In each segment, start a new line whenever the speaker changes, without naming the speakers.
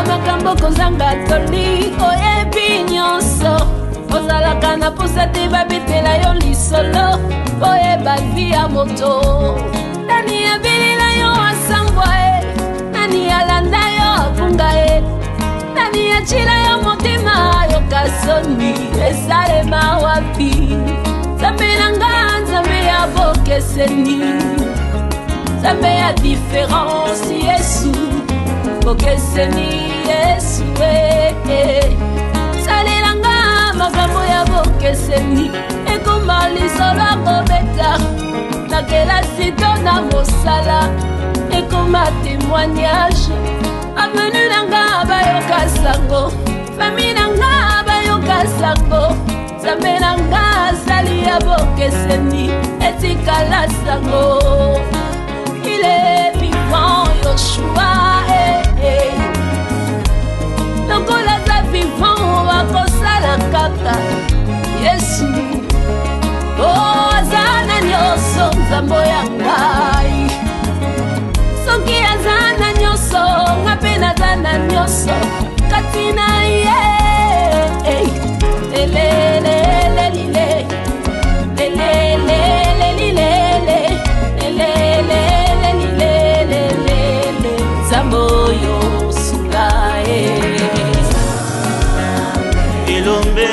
makambo kozanga toli oyebi nyonso ozalaka na posa te babetela yo lisolo oyeba vi ya moto nani abilila yo asangwa nani alanda yo afunga nani achila yo motima yoka soni esalema wapi Zambe nanga Zambe ya bokeseni Zambe ya différence Yesu bokeseni Yesu Salelanga makambo ya bokeseni Ekoma lisolo akobeta Nakela sito na mosala Ekoma témoignage Avenu nanga bayoka sango Famille nanga bayoka sango Zambe nanga sali ya bokeseni Etikala sango Il est vivant Yoshua Lokola za vivant wakosala kaka Yesu Oh azana nyoso nzambo ya ngai Soki azana nyoso ngapena azana nyoso Katina ye Zamoyo sungae
Ilombe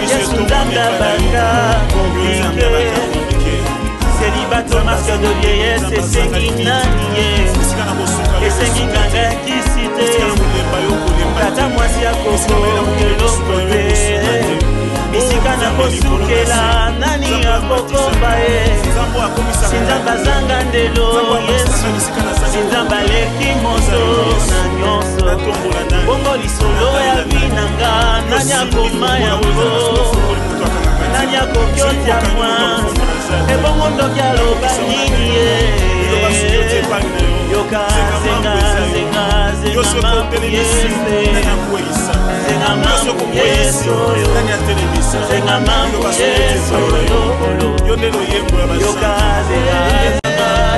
Yesundanda banga Célibato masque de vieillesse et senginanie Et senginganga kisite Tata mwasi ya koko Elombe Misika na kosukela Nani ya kokomba Sinzamba zanga ndelo Yesu Sinzamba leki moso Na nyonso Bongo lisolo ya vinanga Nanya koma ya ulo Nanya kokyoti ya mwa Ebongo ndokia loba nini Yoka zenga zenga zenga mamu yese Zenga mamu yeso Zenga mamu yeso Yoka zenga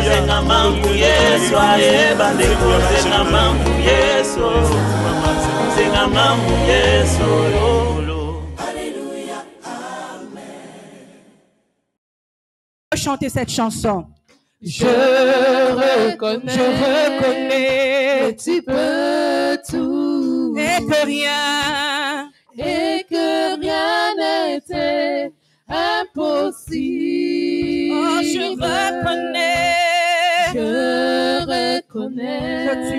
zenga mamu yeso Ayeba ndeko zenga mamu yeso Zenga mamu yeso
Chanter cette chanson.
Je reconnais que tu peux tout
et que rien
n'était impossible.
Oh, je reconnais
que
tu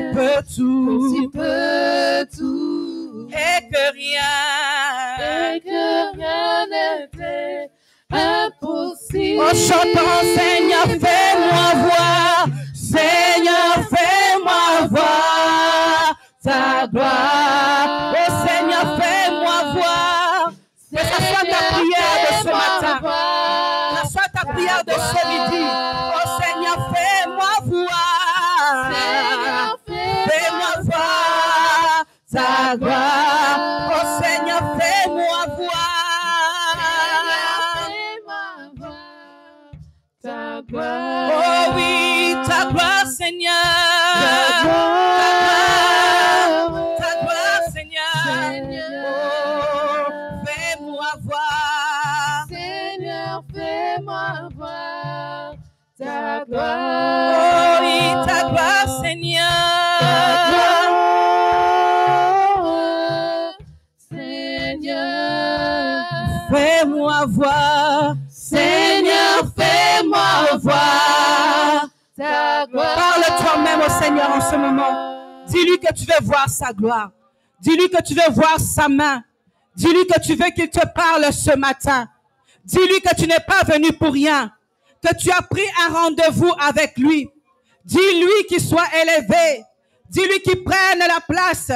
peux tout
et que rien n'était impossible.
Oh, chantons, Seigneur, fais-moi voir, Seigneur, fais-moi voir ta gloire. Oh, Seigneur, fais-moi voir. Que ça soit ta prière de ce matin, que ça soit ta prière de ce midi. Oh, Seigneur, fais-moi voir, fais-moi voir ta gloire. Oh, Seigneur, fais-moi voir. Oh oui, ta gloire, Seigneur. Ta gloire, Seigneur. Oh, fais-moi voir.
Seigneur, fais-moi voir ta gloire.
Oh oui, ta gloire, Seigneur.
Seigneur,
fais-moi voir. Seigneur, fais-moi voir ta gloire. Parle toi-même au Seigneur en ce moment. Dis-lui que tu veux voir sa gloire. Dis-lui que tu veux voir sa main. Dis-lui que tu veux qu'il te parle ce matin. Dis-lui que tu n'es pas venu pour rien. Que tu as pris un rendez-vous avec lui. Dis-lui qu'il soit élevé. Dis-lui qu'il prenne la place.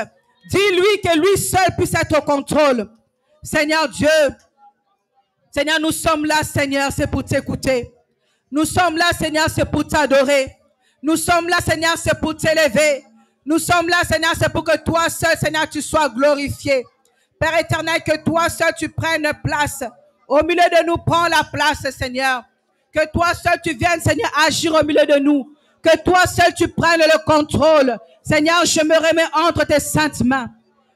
Dis-lui que lui seul puisse être au contrôle. Seigneur Dieu, Seigneur, nous sommes là, Seigneur, c'est pour t'écouter. Nous sommes là, Seigneur, c'est pour t'adorer. Nous sommes là, Seigneur, c'est pour t'élever. Nous sommes là, Seigneur, c'est pour que toi seul, Seigneur, tu sois glorifié. Père éternel, que toi seul, tu prennes place. Au milieu de nous, prends la place, Seigneur. Que toi seul, tu viennes, Seigneur, agir au milieu de nous. Que toi seul tu prennes le contrôle. Seigneur, je me remets entre tes saintes mains.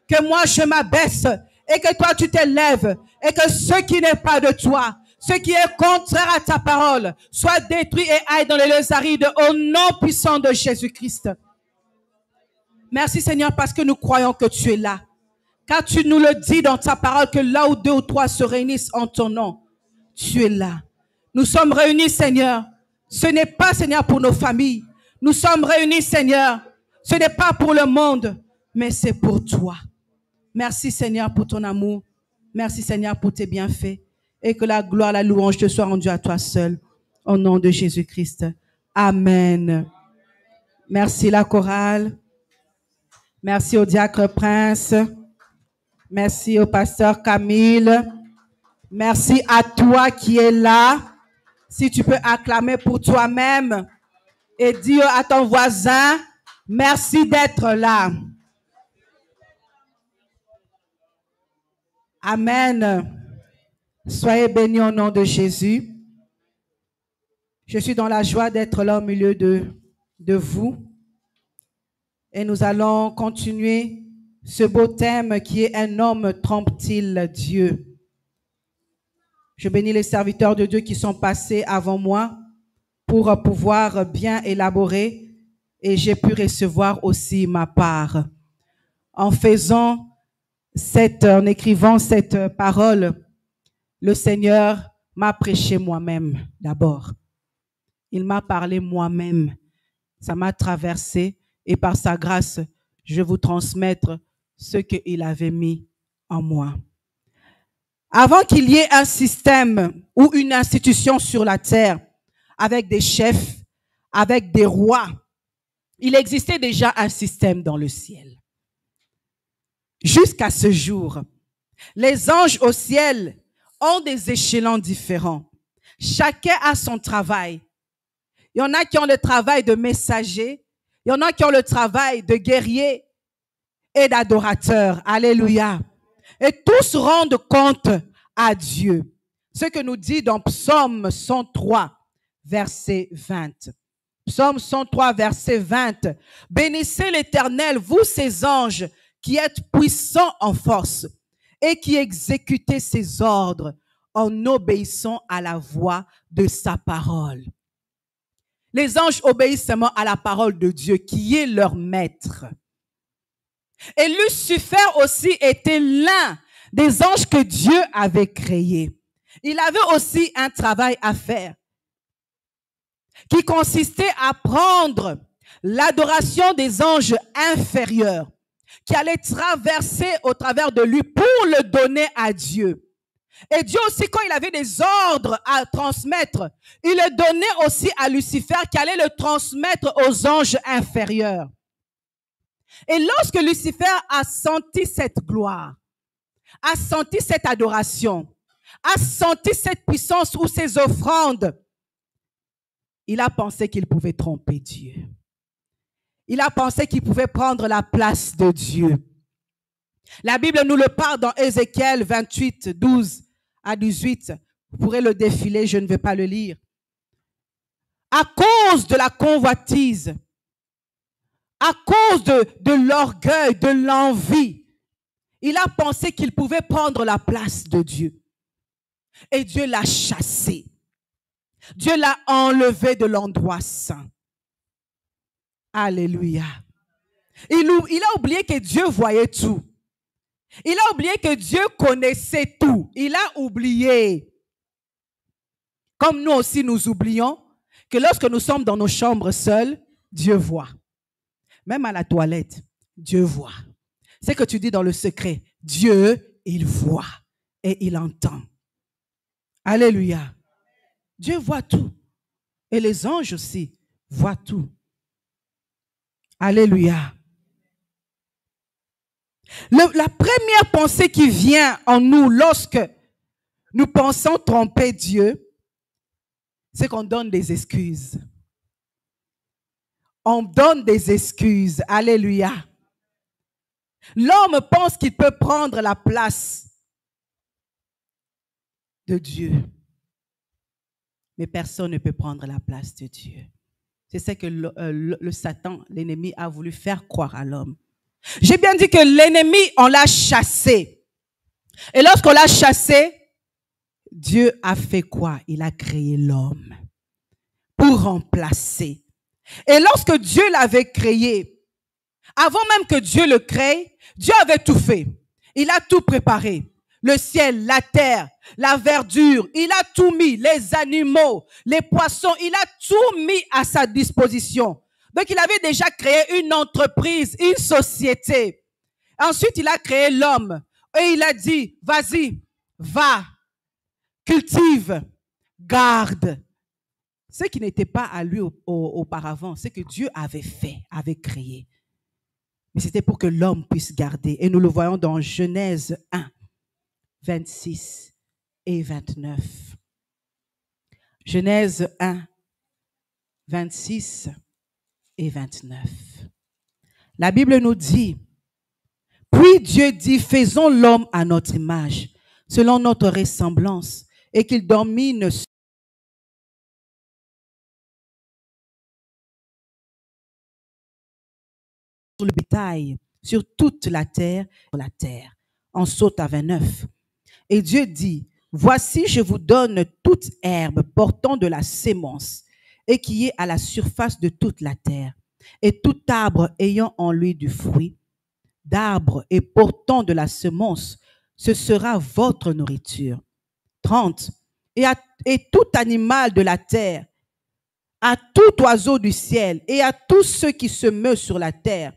Que moi je m'abaisse et que toi tu t'élèves et que ce qui n'est pas de toi, ce qui est contraire à ta parole, soit détruit et aille dans les lieux arides au nom puissant de Jésus-Christ. Merci Seigneur parce que nous croyons que tu es là. Car tu nous le dis dans ta parole que là où 2 ou 3 se réunissent en ton nom, tu es là. Nous sommes réunis Seigneur. Ce n'est pas Seigneur pour nos familles. Nous sommes réunis Seigneur. Ce n'est pas pour le monde, mais c'est pour toi. Merci Seigneur pour ton amour. Merci Seigneur pour tes bienfaits. Et que la gloire, la louange te soit rendue à toi seul. Au nom de Jésus-Christ. Amen. Merci la chorale. Merci au diacre Prince. Merci au pasteur Camille. Merci à toi qui es là. Si tu peux acclamer pour toi-même et dire à ton voisin, merci d'être là. Amen. Soyez bénis au nom de Jésus. Je suis dans la joie d'être là au milieu de vous. Et nous allons continuer ce beau thème qui est « Un homme trompe-t-il Dieu ?» Je bénis les serviteurs de Dieu qui sont passés avant moi pour pouvoir bien élaborer et j'ai pu recevoir aussi ma part. En écrivant cette parole, le Seigneur m'a prêché moi-même d'abord. Il m'a parlé moi-même. Ça m'a traversé et par sa grâce, je vais vous transmettre ce qu'il avait mis en moi. Avant qu'il y ait un système ou une institution sur la terre avec des chefs, avec des rois, il existait déjà un système dans le ciel. Jusqu'à ce jour, les anges au ciel ont des échelons différents. Chacun a son travail. Il y en a qui ont le travail de messager, il y en a qui ont le travail de guerrier et d'adorateur. Alléluia. Et tous rendent compte à Dieu. Ce que nous dit dans Psaume 103, verset 20. Psaume 103, verset 20. Bénissez l'Éternel, vous ses anges, qui êtes puissants en force et qui exécutez ses ordres en obéissant à la voix de sa parole. Les anges obéissent seulement à la parole de Dieu, qui est leur maître. Et Lucifer aussi était l'un des anges que Dieu avait créés. Il avait aussi un travail à faire qui consistait à prendre l'adoration des anges inférieurs qui allaient traverser au travers de lui pour le donner à Dieu. Et Dieu aussi, quand il avait des ordres à transmettre, il le donnait aussi à Lucifer qui allait le transmettre aux anges inférieurs. Et lorsque Lucifer a senti cette gloire, a senti cette adoration, a senti cette puissance ou ces offrandes, il a pensé qu'il pouvait tromper Dieu. Il a pensé qu'il pouvait prendre la place de Dieu. La Bible nous le parle dans Ézéchiel 28, 12 à 18. Vous pourrez le défiler, je ne vais pas le lire. À cause de la convoitise, à cause de l'orgueil, de l'envie, il a pensé qu'il pouvait prendre la place de Dieu. Et Dieu l'a chassé. Dieu l'a enlevé de l'endroit saint. Alléluia. Il a oublié que Dieu voyait tout. Il a oublié que Dieu connaissait tout. Il a oublié. Comme nous aussi nous oublions que lorsque nous sommes dans nos chambres seuls, Dieu voit. Même à la toilette, Dieu voit. Ce que tu dis dans le secret, Dieu, il voit et il entend. Alléluia. Dieu voit tout. Et les anges aussi voient tout. Alléluia. La première pensée qui vient en nous lorsque nous pensons tromper Dieu, c'est qu'on donne des excuses. On donne des excuses. Alléluia. L'homme pense qu'il peut prendre la place de Dieu. Mais personne ne peut prendre la place de Dieu. C'est ce que le Satan, l'ennemi, a voulu faire croire à l'homme. J'ai bien dit que l'ennemi, on l'a chassé. Et lorsqu'on l'a chassé, Dieu a fait quoi? Il a créé l'homme pour remplacer. Et lorsque Dieu l'avait créé, avant même que Dieu le crée, Dieu avait tout fait. Il a tout préparé. Le ciel, la terre, la verdure, il a tout mis, les animaux, les poissons, il a tout mis à sa disposition. Donc il avait déjà créé une entreprise, une société. Ensuite, il a créé l'homme et il a dit, vas-y, va, cultive, garde. Ce qui n'était pas à lui auparavant, c'est que Dieu avait fait, avait créé. Mais c'était pour que l'homme puisse garder. Et nous le voyons dans Genèse 1. 26 et 29. Genèse 1, 26 et 29. La Bible nous dit, puis Dieu dit, faisons l'homme à notre image, selon notre ressemblance, et qu'il domine sur le bétail, sur toute la terre. On saute à 29. Et Dieu dit, voici, je vous donne toute herbe portant de la sémence et qui est à la surface de toute la terre, et tout arbre ayant en lui du fruit, d'arbre et portant de la semence, ce sera votre nourriture. 30. Et tout animal de la terre, à tout oiseau du ciel et à tous ceux qui se meuvent sur la terre,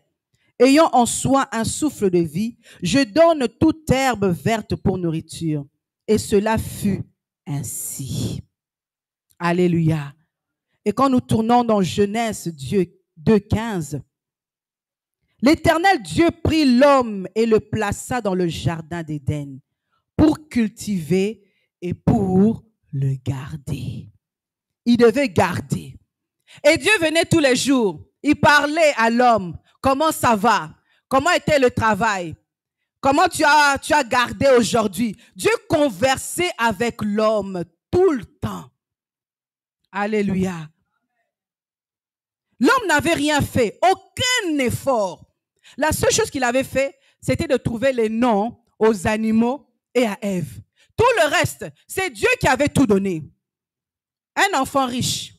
ayant en soi un souffle de vie, je donne toute herbe verte pour nourriture. Et cela fut ainsi. Alléluia. Et quand nous tournons dans Genèse 2:15, l'Éternel Dieu prit l'homme et le plaça dans le jardin d'Éden pour cultiver et pour le garder. Il devait garder. Et Dieu venait tous les jours. Il parlait à l'homme. Comment ça va? Comment était le travail? Comment tu as gardé aujourd'hui? Dieu conversait avec l'homme tout le temps. Alléluia. L'homme n'avait rien fait, aucun effort. La seule chose qu'il avait fait, c'était de trouver les noms aux animaux et à Ève. Tout le reste, c'est Dieu qui avait tout donné. Un enfant riche,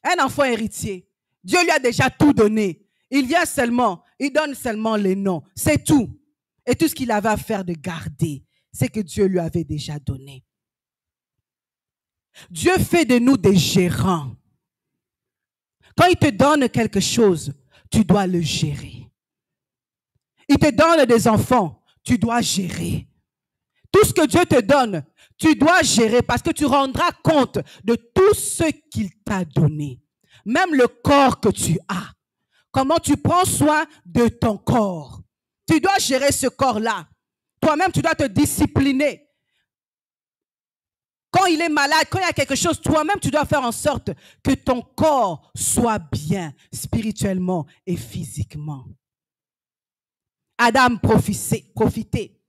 un enfant héritier, Dieu lui a déjà tout donné. Il vient seulement, il donne seulement les noms. C'est tout. Et tout ce qu'il avait à faire de garder, c'est que Dieu lui avait déjà donné. Dieu fait de nous des gérants. Quand il te donne quelque chose, tu dois le gérer. Il te donne des enfants, tu dois gérer. Tout ce que Dieu te donne, tu dois gérer parce que tu rendras compte de tout ce qu'il t'a donné. Même le corps que tu as. Comment tu prends soin de ton corps. Tu dois gérer ce corps-là. Toi-même, tu dois te discipliner. Quand il est malade, quand il y a quelque chose, toi-même, tu dois faire en sorte que ton corps soit bien spirituellement et physiquement. Adam profitait.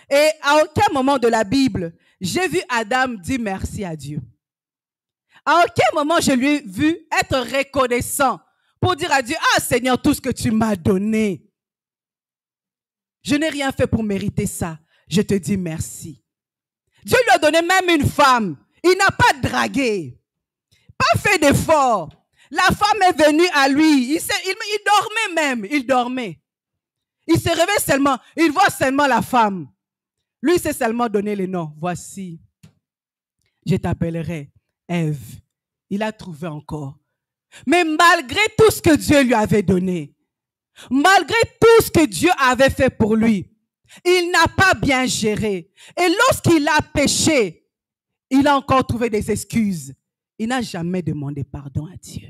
Et à aucun moment de la Bible, j'ai vu Adam dire merci à Dieu. À aucun moment, je lui ai vu être reconnaissant pour dire à Dieu, ah Seigneur, tout ce que tu m'as donné. Je n'ai rien fait pour mériter ça. Je te dis merci. Dieu lui a donné même une femme. Il n'a pas dragué. Pas fait d'effort. La femme est venue à lui. Il dormait même. Il dormait. Il se réveille seulement. Il voit seulement la femme. Lui, il s'est seulement donné les noms. Voici. Je t'appellerai Ève. Il a trouvé encore. Mais malgré tout ce que Dieu lui avait donné, malgré tout ce que Dieu avait fait pour lui, il n'a pas bien géré. Et lorsqu'il a péché, il a encore trouvé des excuses. Il n'a jamais demandé pardon à Dieu.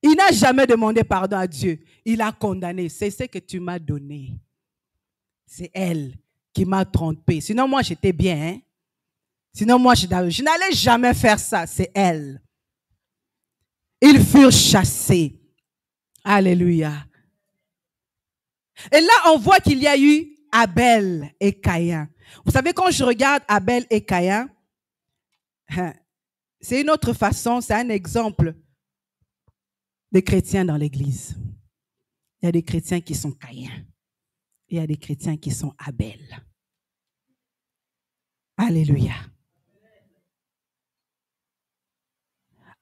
Il n'a jamais demandé pardon à Dieu. Il a condamné. C'est ce que tu m'as donné. C'est elle qui m'a trompé. Sinon, moi, j'étais bien. Hein? Sinon, moi, je n'allais jamais faire ça. C'est elle. Ils furent chassés. Alléluia. Et là, on voit qu'il y a eu Abel et Caïn. Vous savez, quand je regarde Abel et Caïn, c'est une autre façon, c'est un exemple des chrétiens dans l'église. Il y a des chrétiens qui sont Caïn. Il y a des chrétiens qui sont Abel. Alléluia.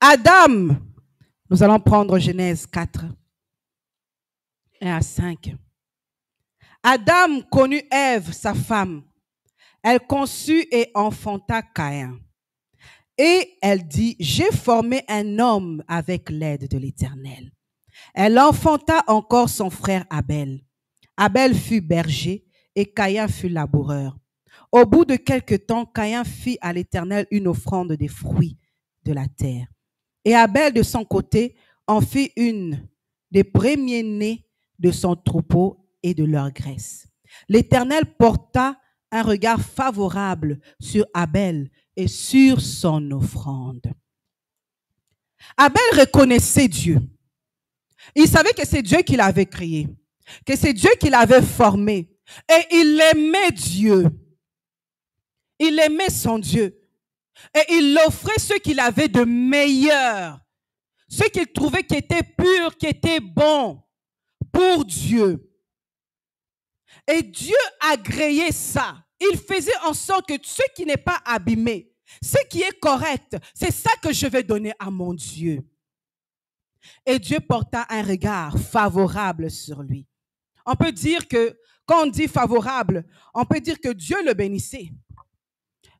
Adam, nous allons prendre Genèse 4, 1 à 5. Adam connut Ève, sa femme. Elle conçut et enfanta Caïn. Et elle dit, j'ai formé un homme avec l'aide de l'Éternel. Elle enfanta encore son frère Abel. Abel fut berger et Caïn fut laboureur. Au bout de quelque temps, Caïn fit à l'Éternel une offrande des fruits de la terre. Et Abel, de son côté, en fit une des premiers-nés de son troupeau et de leur graisse. L'Éternel porta un regard favorable sur Abel et sur son offrande. Abel reconnaissait Dieu. Il savait que c'est Dieu qui l'avait créé, que c'est Dieu qui l'avait formé. Et il aimait Dieu. Il aimait son Dieu. Et il offrait ce qu'il avait de meilleur, ce qu'il trouvait qui était pur, qui était bon pour Dieu. Et Dieu agréait ça. Il faisait en sorte que ce qui n'est pas abîmé, ce qui est correct, c'est ça que je vais donner à mon Dieu. Et Dieu porta un regard favorable sur lui. On peut dire que, quand on dit favorable, on peut dire que Dieu le bénissait.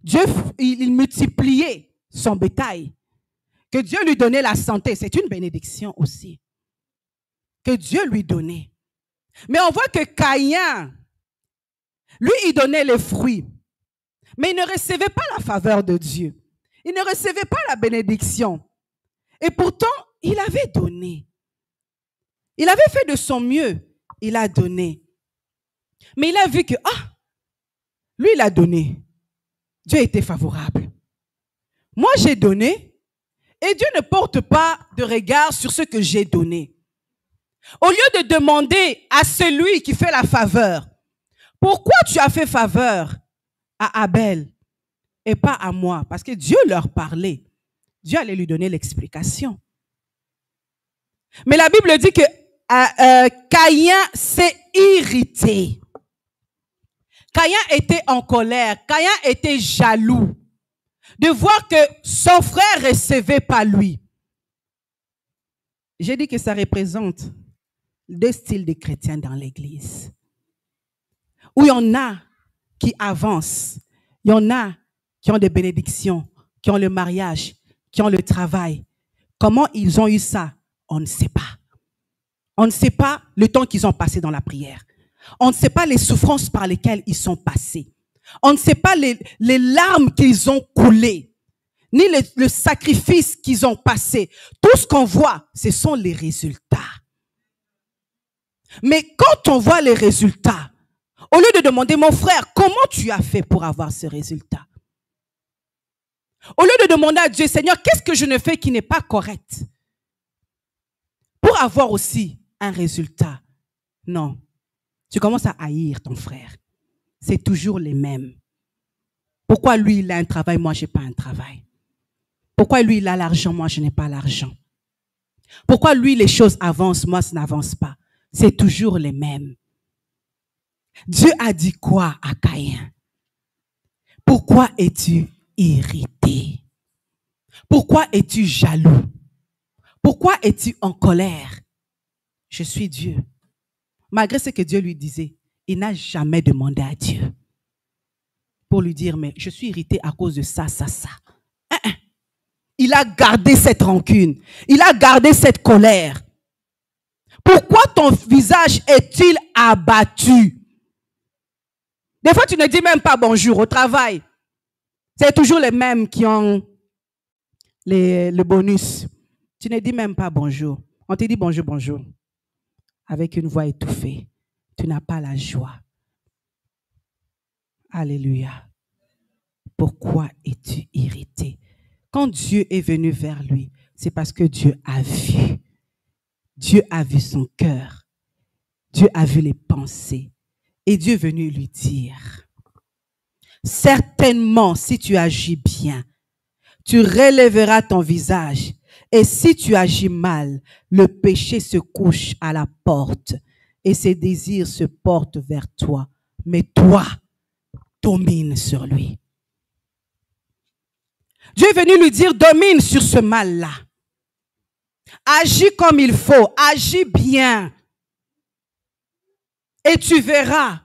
Dieu, il multipliait son bétail. Que Dieu lui donnait la santé, c'est une bénédiction aussi. Que Dieu lui donnait. Mais on voit que Caïn, lui, il donnait les fruits. Mais il ne recevait pas la faveur de Dieu. Il ne recevait pas la bénédiction. Et pourtant, il avait donné. Il avait fait de son mieux. Il a donné. Mais il a vu que, lui, il a donné. Dieu était favorable. Moi, j'ai donné. Et Dieu ne porte pas de regard sur ce que j'ai donné. Au lieu de demander à celui qui fait la faveur, pourquoi tu as fait faveur à Abel et pas à moi? Parce que Dieu leur parlait. Dieu allait lui donner l'explication. Mais la Bible dit que Caïn s'est irrité. Caïn était en colère. Caïn était jaloux de voir que son frère ne recevait pas lui. J'ai dit que ça représente deux styles de chrétiens dans l'église. Où il y en a qui avancent, il y en a qui ont des bénédictions, qui ont le mariage, qui ont le travail. Comment ils ont eu ça? On ne sait pas. On ne sait pas le temps qu'ils ont passé dans la prière. On ne sait pas les souffrances par lesquelles ils sont passés. On ne sait pas les larmes qu'ils ont coulées, ni le sacrifice qu'ils ont passé. Tout ce qu'on voit, ce sont les résultats. Mais quand on voit les résultats, au lieu de demander, mon frère, comment tu as fait pour avoir ce résultat? Au lieu de demander à Dieu, Seigneur, qu'est-ce que je ne fais qui n'est pas correct pour avoir aussi un résultat? Non. Tu commences à haïr ton frère. C'est toujours les mêmes. Pourquoi lui, il a un travail, moi, je n'ai pas un travail? Pourquoi lui, il a l'argent, moi, je n'ai pas l'argent? Pourquoi lui, les choses avancent, moi, ça n'avance pas? C'est toujours les mêmes. Dieu a dit quoi à Caïn? Pourquoi es-tu irrité? Pourquoi es-tu jaloux? Pourquoi es-tu en colère? Je suis Dieu. Malgré ce que Dieu lui disait, il n'a jamais demandé à Dieu pour lui dire, mais je suis irrité à cause de ça, ça, ça. Il a gardé cette rancune. Il a gardé cette colère. Pourquoi ton visage est-il abattu? Des fois, tu ne dis même pas bonjour au travail. C'est toujours les mêmes qui ont le bonus. Tu ne dis même pas bonjour. On te dit bonjour, bonjour. Avec une voix étouffée. Tu n'as pas la joie. Alléluia. Pourquoi es-tu irrité? Quand Dieu est venu vers lui, c'est parce que Dieu a vu. Dieu a vu son cœur. Dieu a vu les pensées. Et Dieu est venu lui dire, certainement, si tu agis bien, tu relèveras ton visage Et si tu agis mal, le péché se couche à la porte et ses désirs se portent vers toi. Mais toi, domine sur lui. Dieu est venu lui dire, domine sur ce mal-là. Agis comme il faut, agis bien. Et tu verras.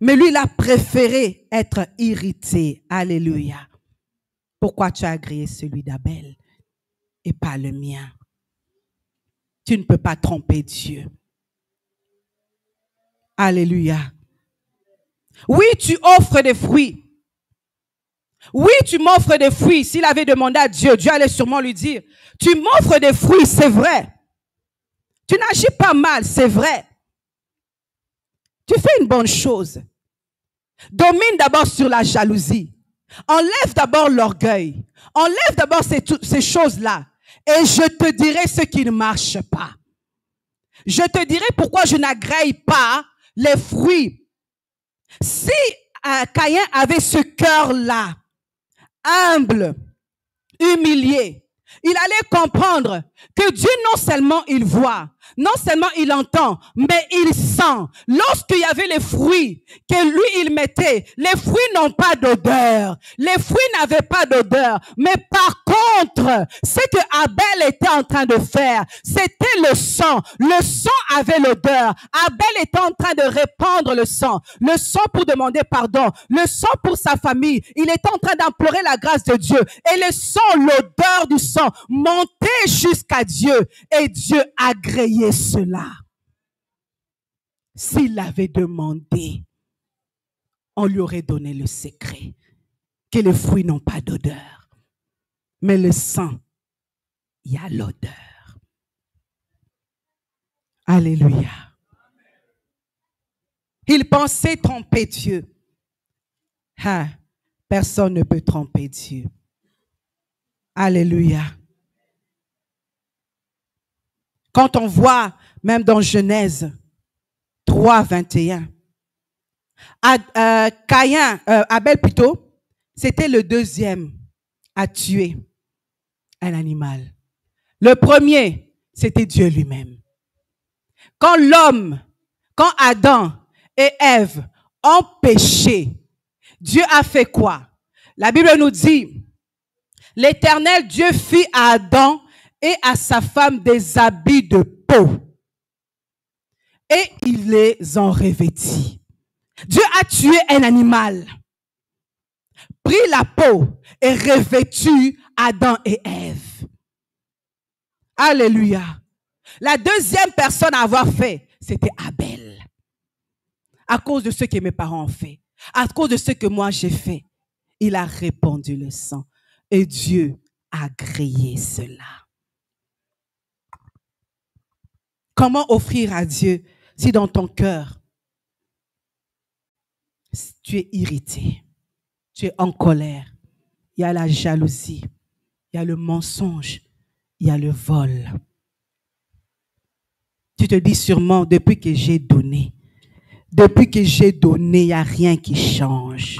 Mais lui, il a préféré être irrité. Alléluia. Pourquoi tu as agréé celui d'Abel et pas le mien? Tu ne peux pas tromper Dieu. Alléluia. Oui, tu offres des fruits. Oui, tu m'offres des fruits. S'il avait demandé à Dieu, Dieu allait sûrement lui dire, tu m'offres des fruits, c'est vrai. Tu n'agis pas mal, c'est vrai. Tu fais une bonne chose. Domine d'abord sur la jalousie. Enlève d'abord l'orgueil. Enlève d'abord ces choses-là. Et je te dirai ce qui ne marche pas. Je te dirai pourquoi je n'agrée pas les fruits. Si Caïn avait ce cœur-là, humble, humilié, il allait comprendre que Dieu non seulement il voit, non seulement il entend, mais il sent. Lorsqu'il y avait les fruits que lui il mettait, les fruits n'ont pas d'odeur. Les fruits n'avaient pas d'odeur. Mais par contre, ce que Abel était en train de faire, c'était le sang. Le sang avait l'odeur. Abel était en train de répandre le sang. Le sang pour demander pardon. Le sang pour sa famille. Il était en train d'implorer la grâce de Dieu. Et le sang, l'odeur du sang montait jusqu'à Dieu. Et Dieu agréait cela. S'il l'avait demandé, on lui aurait donné le secret que les fruits n'ont pas d'odeur. Mais le sang, il y a l'odeur. Alléluia. Il pensait tromper Dieu. Ah, personne ne peut tromper Dieu. Alléluia. Quand on voit, même dans Genèse 3, 21, Abel plutôt, c'était le deuxième à tuer un animal. Le premier, c'était Dieu lui-même. Quand Adam et Ève ont péché, Dieu a fait quoi? La Bible nous dit, l'Éternel Dieu fit à Adam et à sa femme des habits de peau. Et il les en revêtit. Dieu a tué un animal, pris la peau et revêtu Adam et Ève. Alléluia. La deuxième personne à avoir fait, c'était Abel. À cause de ce que mes parents ont fait, à cause de ce que moi j'ai fait, il a répandu le sang. Et Dieu a agréé cela. Comment offrir à Dieu si dans ton cœur, tu es irrité, tu es en colère, il y a la jalousie, il y a le mensonge, il y a le vol. Tu te dis sûrement, depuis que j'ai donné, il n'y a rien qui change.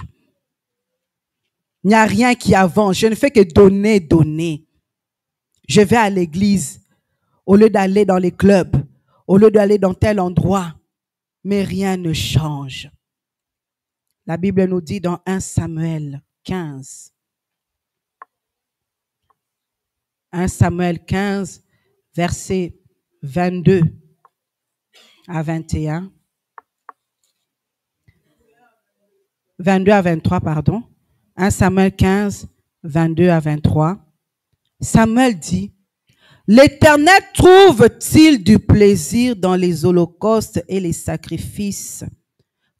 Il n'y a rien qui avance. Je ne fais que donner, donner. Je vais à l'église au lieu d'aller dans les clubs, au lieu d'aller dans tel endroit, mais rien ne change. La Bible nous dit dans 1 Samuel 15. 1 Samuel 15, versets 22 à 21. 22 à 23, pardon. 1 Samuel 15, 22 à 23. Samuel dit, l'Éternel trouve-t-il du plaisir dans les holocaustes et les sacrifices,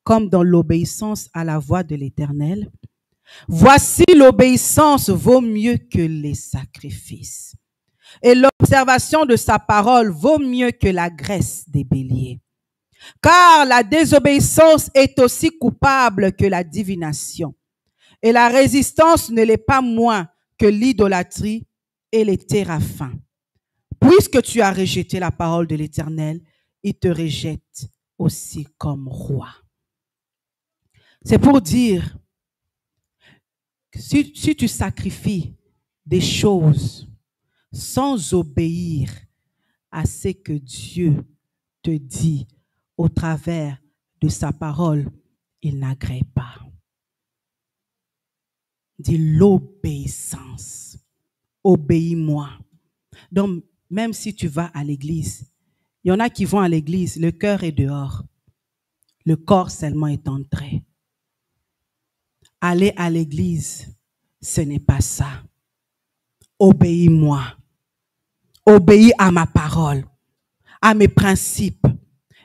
comme dans l'obéissance à la voix de l'Éternel? Voici, l'obéissance vaut mieux que les sacrifices, et l'observation de sa parole vaut mieux que la graisse des béliers. Car la désobéissance est aussi coupable que la divination, et la résistance ne l'est pas moins que l'idolâtrie et les téraphins. Puisque tu as rejeté la parole de l'Éternel, il te rejette aussi comme roi. C'est pour dire, si tu sacrifies des choses, sans obéir à ce que Dieu te dit au travers de sa parole, il n'agrée pas. Dis l'obéissance. Obéis-moi. Donc, même si tu vas à l'église, il y en a qui vont à l'église, le cœur est dehors. Le corps seulement est entré. Aller à l'église, ce n'est pas ça. Obéis-moi. Obéis à ma parole, à mes principes,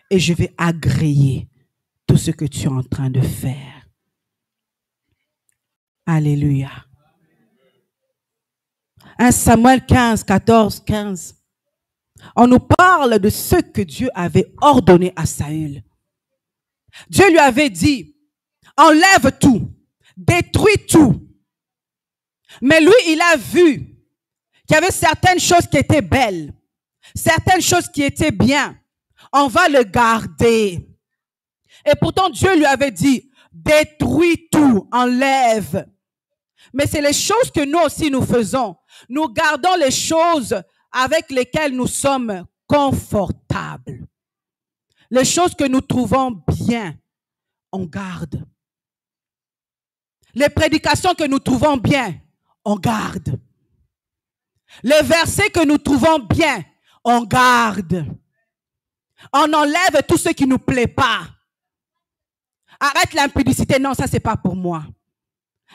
et je vais agréer tout ce que tu es en train de faire. Alléluia. 1 Samuel 15, 14, 15. On nous parle de ce que Dieu avait ordonné à Saül. Dieu lui avait dit, enlève tout, détruis tout. Mais lui, il a vu qu'il y avait certaines choses qui étaient belles, certaines choses qui étaient bien. On va le garder. Et pourtant, Dieu lui avait dit, détruis tout, enlève. Mais c'est les choses que nous aussi nous faisons. Nous gardons les choses avec lesquelles nous sommes confortables. Les choses que nous trouvons bien, on garde. Les prédications que nous trouvons bien, on garde. Les versets que nous trouvons bien, on garde. On enlève tout ce qui ne nous plaît pas. Arrête l'impudicité, non, ça c'est pas pour moi.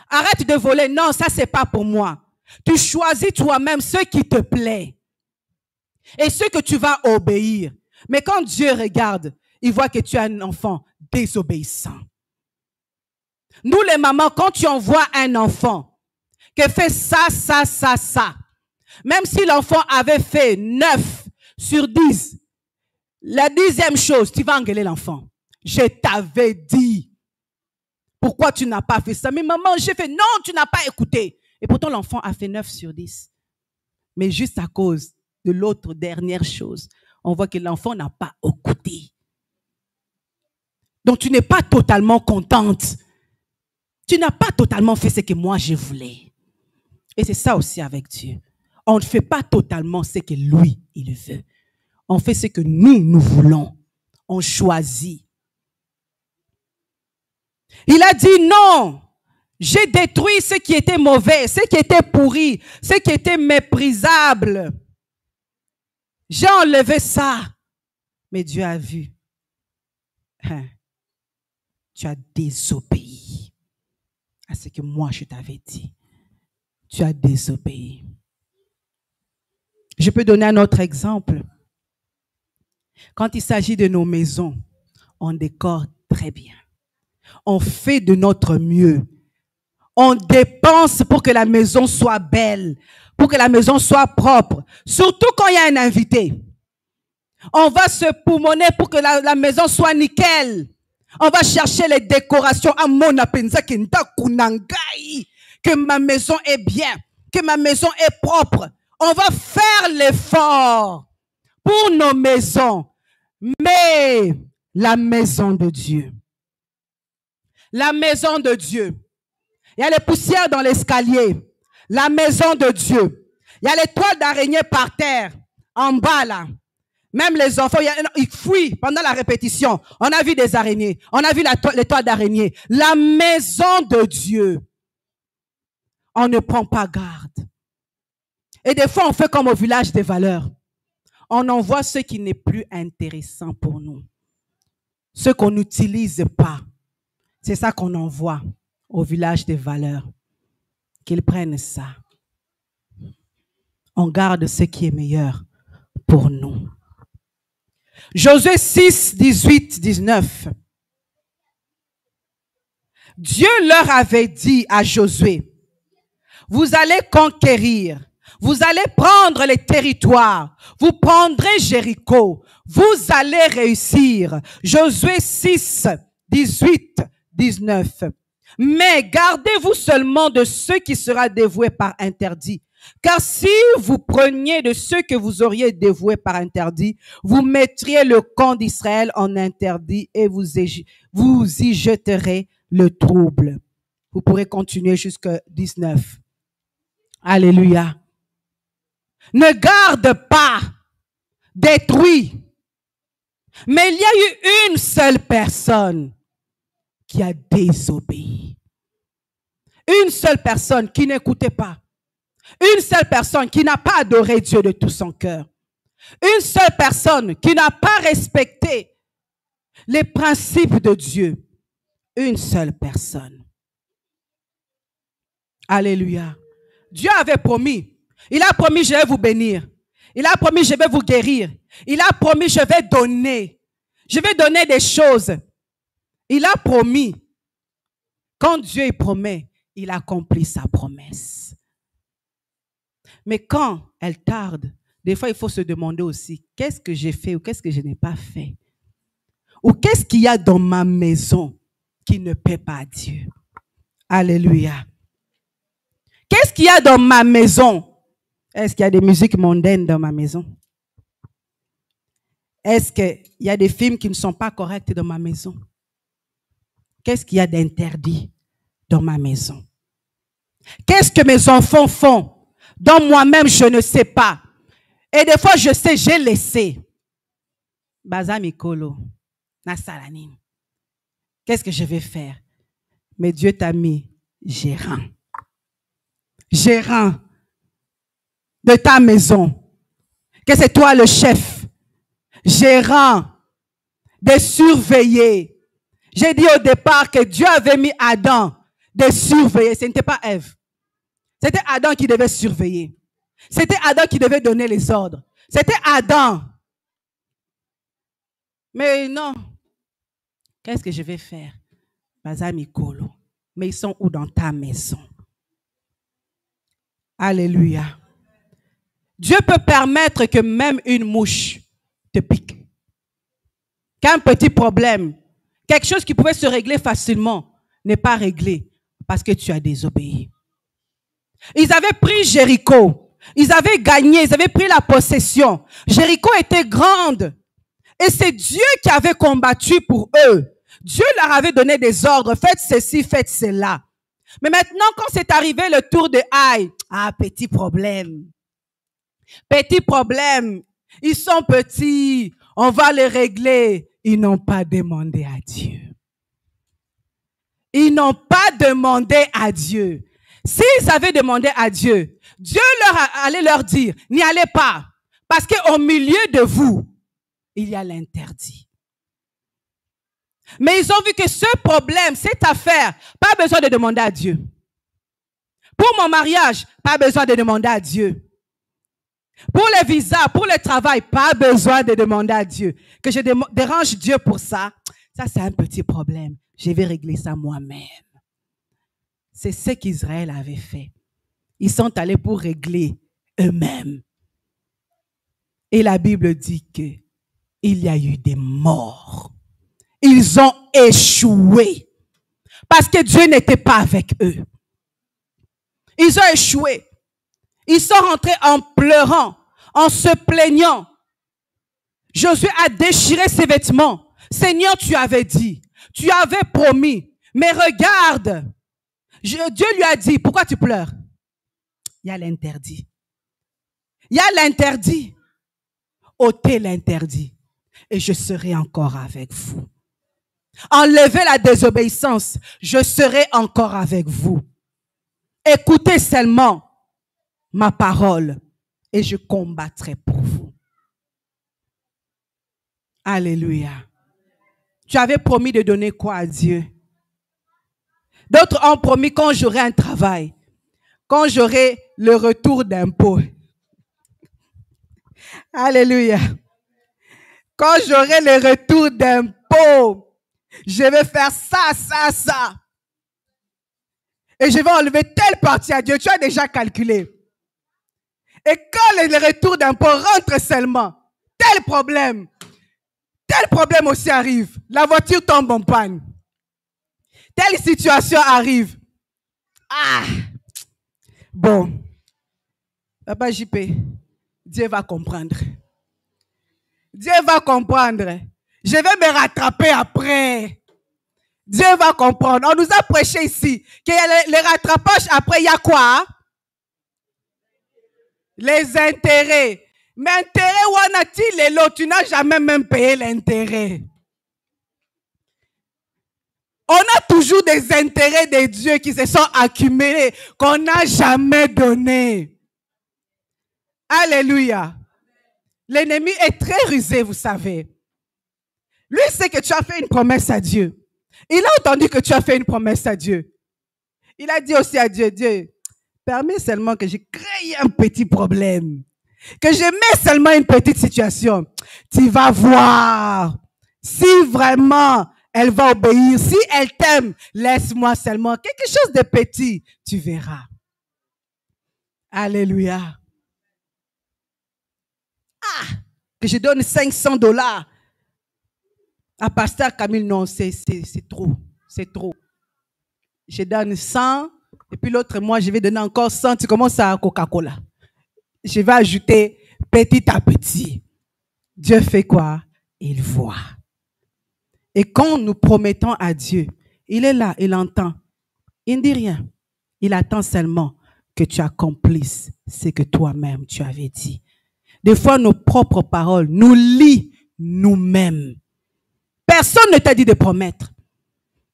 Arrête de voler, non, ça c'est pas pour moi. Tu choisis toi-même ce qui te plaît et ce que tu vas obéir. Mais quand Dieu regarde, il voit que tu es un enfant désobéissant. Nous les mamans, quand tu envoies un enfant qui fait ça, même si l'enfant avait fait 9 sur 10, la 10e chose, tu vas engueuler l'enfant. Je t'avais dit. Pourquoi tu n'as pas fait ça? Mais maman, j'ai fait, non, tu n'as pas écouté. Et pourtant, l'enfant a fait 9 sur 10. Mais juste à cause de l'autre dernière chose, on voit que l'enfant n'a pas écouté. Donc, tu n'es pas totalement contente. Tu n'as pas totalement fait ce que moi, je voulais. Et c'est ça aussi avec Dieu. On ne fait pas totalement ce que lui, il veut. On fait ce que nous voulons. On choisit. Il a dit non. J'ai détruit ce qui était mauvais, ce qui était pourri, ce qui était méprisable. J'ai enlevé ça. Mais Dieu a vu. Tu as désobéi à ce que moi je t'avais dit. Tu as désobéi. Je peux donner un autre exemple. Quand il s'agit de nos maisons, on décore très bien. On fait de notre mieux. On dépense pour que la maison soit belle, pour que la maison soit propre. Surtout quand il y a un invité. On va se poumonner pour que la maison soit nickel. On va chercher les décorations. Que ma maison est bien, que ma maison est propre. On va faire l'effort pour nos maisons. Mais la maison de Dieu. La maison de Dieu. Il y a les poussières dans l'escalier. La maison de Dieu. Il y a les toiles d'araignée par terre. En bas là. Même les enfants, ils fuient pendant la répétition. On a vu des araignées. On a vu les toiles d'araignée. La maison de Dieu. On ne prend pas garde. Et des fois, on fait comme au village des valeurs. On envoie ce qui n'est plus intéressant pour nous. Ce qu'on n'utilise pas. C'est ça qu'on envoie au village des valeurs. Qu'ils prennent ça. On garde ce qui est meilleur pour nous. Josué 6, 18, 19. Dieu leur avait dit à Josué, vous allez conquérir, vous allez prendre les territoires, vous prendrez Jéricho, vous allez réussir. Josué 6, 18, 19. Mais gardez-vous seulement de ce qui sera dévoué par interdit. Car si vous preniez de ceux que vous auriez dévoués par interdit, vous mettriez le camp d'Israël en interdit et vous y jeterez le trouble. Vous pourrez continuer jusqu'à 19. Alléluia. ne garde pas, détruit. Mais il y a eu une seule personne qui a désobéi. Une seule personne qui n'écoutait pas. Une seule personne qui n'a pas adoré Dieu de tout son cœur. Une seule personne qui n'a pas respecté les principes de Dieu. Une seule personne. Alléluia. Dieu avait promis. Il a promis, je vais vous bénir. Il a promis, je vais vous guérir. Il a promis, je vais donner. Je vais donner des choses. Il a promis. Quand Dieu promet, il accomplit sa promesse. Mais quand elle tarde, des fois, il faut se demander aussi, qu'est-ce que j'ai fait ou qu'est-ce que je n'ai pas fait? Ou qu'est-ce qu'il y a dans ma maison qui ne paie pas à Dieu? Alléluia. Qu'est-ce qu'il y a dans ma maison? Est-ce qu'il y a des musiques mondaines dans ma maison? Est-ce qu'il y a des films qui ne sont pas corrects dans ma maison? Qu'est-ce qu'il y a d'interdit dans ma maison? Qu'est-ce que mes enfants font? Dont moi-même, je ne sais pas. Et des fois, je sais, j'ai laissé. Bazamikolo, Nasalanim. Qu'est-ce que je vais faire? Mais Dieu t'a mis gérant. Gérant de ta maison. Que c'est toi le chef. Gérant de surveiller. J'ai dit au départ que Dieu avait mis Adam de surveiller. Ce n'était pas Ève. C'était Adam qui devait surveiller. C'était Adam qui devait donner les ordres. C'était Adam. Mais non. Qu'est-ce que je vais faire? Bazamikolo. Mais ils sont où dans ta maison? Alléluia. Dieu peut permettre que même une mouche te pique. Qu'un petit problème, quelque chose qui pouvait se régler facilement, n'est pas réglé parce que tu as désobéi. Ils avaient pris Jéricho. Ils avaient gagné. Ils avaient pris la possession. Jéricho était grande. Et c'est Dieu qui avait combattu pour eux. Dieu leur avait donné des ordres. Faites ceci, faites cela. Mais maintenant, quand c'est arrivé le tour de Aïe, petit problème. Petit problème. Ils sont petits. On va les régler. Ils n'ont pas demandé à Dieu. Ils n'ont pas demandé à Dieu. S'ils avaient demandé à Dieu, Dieu allait leur dire, n'y allez pas. Parce qu'au milieu de vous, il y a l'interdit. Mais ils ont vu que ce problème, cette affaire, pas besoin de demander à Dieu. Pour mon mariage, pas besoin de demander à Dieu. Pour les visas, pour le travail, pas besoin de demander à Dieu. Que je dérange Dieu pour ça, ça c'est un petit problème. Je vais régler ça moi-même. C'est ce qu'Israël avait fait. Ils sont allés pour régler eux-mêmes. Et la Bible dit qu'il y a eu des morts. Ils ont échoué. Parce que Dieu n'était pas avec eux. Ils ont échoué. Ils sont rentrés en pleurant, en se plaignant. Josué a déchiré ses vêtements. Seigneur, tu avais dit, tu avais promis, mais regarde. Dieu lui a dit, pourquoi tu pleures? Il y a l'interdit. Il y a l'interdit. Ôtez l'interdit et je serai encore avec vous. Enlevez la désobéissance, je serai encore avec vous. Écoutez seulement ma parole et je combattrai pour vous. Alléluia. Tu avais promis de donner quoi à Dieu? D'autres ont promis quand j'aurai un travail, quand j'aurai le retour d'impôt. Alléluia. Quand j'aurai le retour d'impôt, je vais faire ça, ça, ça. Et je vais enlever telle partie à Dieu. Tu as déjà calculé. Et quand le retour d'impôt rentre seulement, tel problème aussi arrive. La voiture tombe en panne. Telle situation arrive. Bon. Papa JP, Dieu va comprendre. Dieu va comprendre. Je vais me rattraper après. Dieu va comprendre. On nous a prêché ici qu'il y a les rattrapages après, il y a quoi? Les intérêts. Mais intérêt, où a-t-il les lots? Tu n'as jamais même payé l'intérêt. On a toujours des intérêts de Dieu qui se sont accumulés, qu'on n'a jamais donnés. Alléluia. L'ennemi est très rusé, vous savez. Lui sait que tu as fait une promesse à Dieu. Il a entendu que tu as fait une promesse à Dieu. Il a dit aussi à Dieu, Dieu, permets seulement que j'ai créé un petit problème. Que je mets seulement une petite situation. Tu vas voir. Si vraiment elle va obéir, si elle t'aime, laisse-moi seulement quelque chose de petit. Tu verras. Alléluia. Ah, que je donne $500 à Pasteur Camille. Non, c'est trop. C'est trop. Je donne 100 et puis l'autre mois, je vais donner encore 100. Tu commences à Coca-Cola. Je vais ajouter petit à petit. Dieu fait quoi? Il voit. Et quand nous promettons à Dieu, il est là, il entend. Il ne dit rien. Il attend seulement que tu accomplisses ce que toi-même tu avais dit. Des fois, nos propres paroles nous lient nous-mêmes. Personne ne t'a dit de promettre.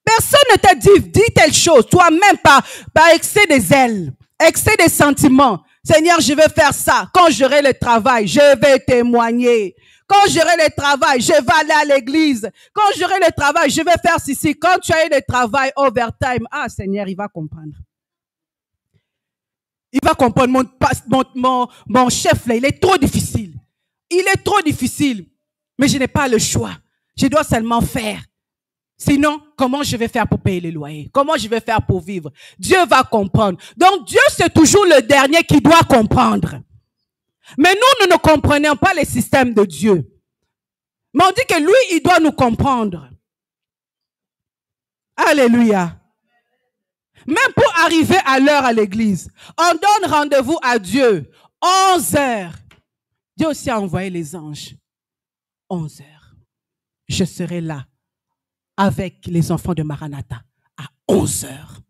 Personne ne t'a dit telle chose. Toi-même, par excès de zèle, excès de sentiments. Seigneur, je vais faire ça. Quand j'aurai le travail, je vais témoigner. Quand j'aurai le travail, je vais aller à l'église. Quand j'aurai le travail, je vais faire ceci. Quand tu as eu le travail overtime, ah Seigneur, il va comprendre. Il va comprendre, mon chef là, il est trop difficile. Il est trop difficile. Mais je n'ai pas le choix. Je dois seulement faire. Sinon, comment je vais faire pour payer les loyers? Comment je vais faire pour vivre? Dieu va comprendre. Donc, Dieu, c'est toujours le dernier qui doit comprendre. Mais nous ne comprenons pas les systèmes de Dieu. Mais on dit que lui, il doit nous comprendre. Alléluia. Même pour arriver à l'heure à l'église, on donne rendez-vous à Dieu. 11 heures. Dieu aussi a envoyé les anges. 11 heures. Je serai là avec les enfants de Maranatha à 11 heures.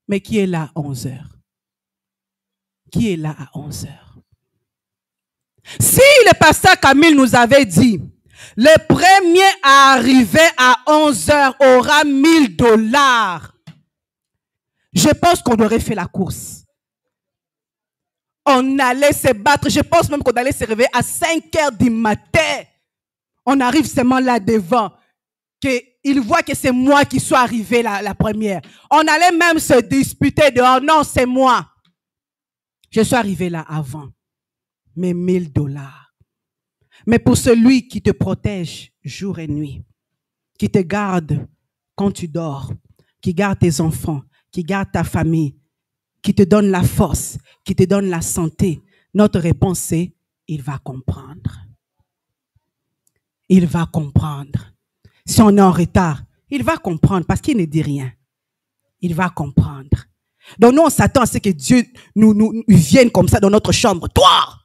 Mais qui est là à 11 heures? Qui est là à 11 heures? Si le pasteur Camille nous avait dit, le premier à arriver à 11 heures aura $1000, je pense qu'on aurait fait la course. On allait se battre. Je pense même qu'on allait se réveiller à 5 heures du matin. On arrive seulement là devant. Il voit que c'est moi qui suis arrivé la première. On allait même se disputer dehors. Non, c'est moi. Je suis arrivé là avant. Mais $1000. Mais pour celui qui te protège jour et nuit, qui te garde quand tu dors, qui garde tes enfants, qui garde ta famille, qui te donne la force, qui te donne la santé, notre réponse c'est, il va comprendre. Il va comprendre. Si on est en retard, il va comprendre parce qu'il ne dit rien. Il va comprendre. Donc nous, on s'attend à ce que Dieu nous vienne comme ça dans notre chambre. Toi,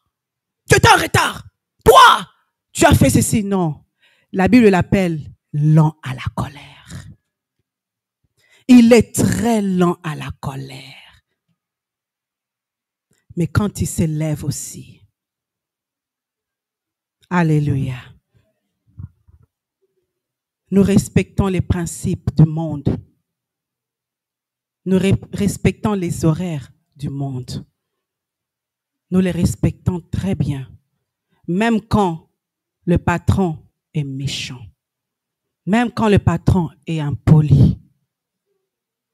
tu es en retard. Toi, tu as fait ceci. Non. La Bible l'appelle lent à la colère. Il est très lent à la colère. Mais quand il se lève aussi, alléluia, nous respectons les principes du monde. Nous respectons les horaires du monde. Nous les respectons très bien. Même quand le patron est méchant. Même quand le patron est impoli.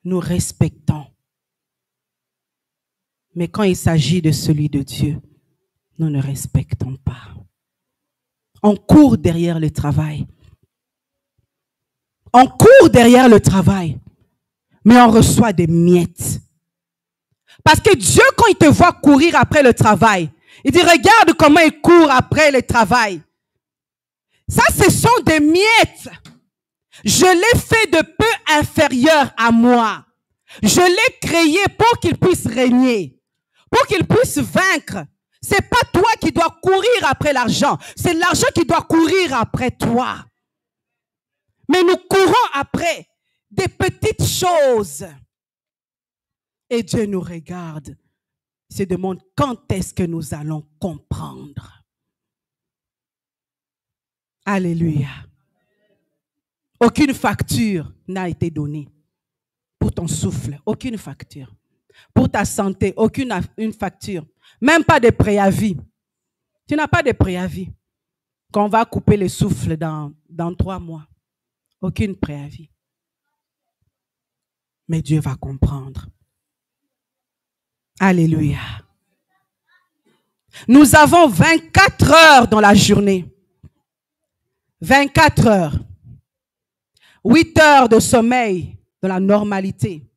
Nous respectons. Mais quand il s'agit de celui de Dieu, nous ne respectons pas. On court derrière le travail. On court derrière le travail. Mais on reçoit des miettes. Parce que Dieu, quand il te voit courir après le travail, il dit, regarde comment il court après le travail. Ça, ce sont des miettes. Je l'ai fait de peu inférieur à moi. Je l'ai créé pour qu'il puisse régner, pour qu'il puisse vaincre. C'est pas toi qui dois courir après l'argent. C'est l'argent qui doit courir après toi. Mais nous courons après des petites choses. Et Dieu nous regarde. Il se demande quand est-ce que nous allons comprendre. Alléluia. Aucune facture n'a été donnée pour ton souffle. Aucune facture. Pour ta santé, aucune facture. Même pas de préavis. Tu n'as pas de préavis. Qu'on va couper le souffle dans 3 mois. Aucune préavis. Mais Dieu va comprendre. Alléluia. Nous avons 24 heures dans la journée. 24 heures. 8 heures de sommeil dans la normalité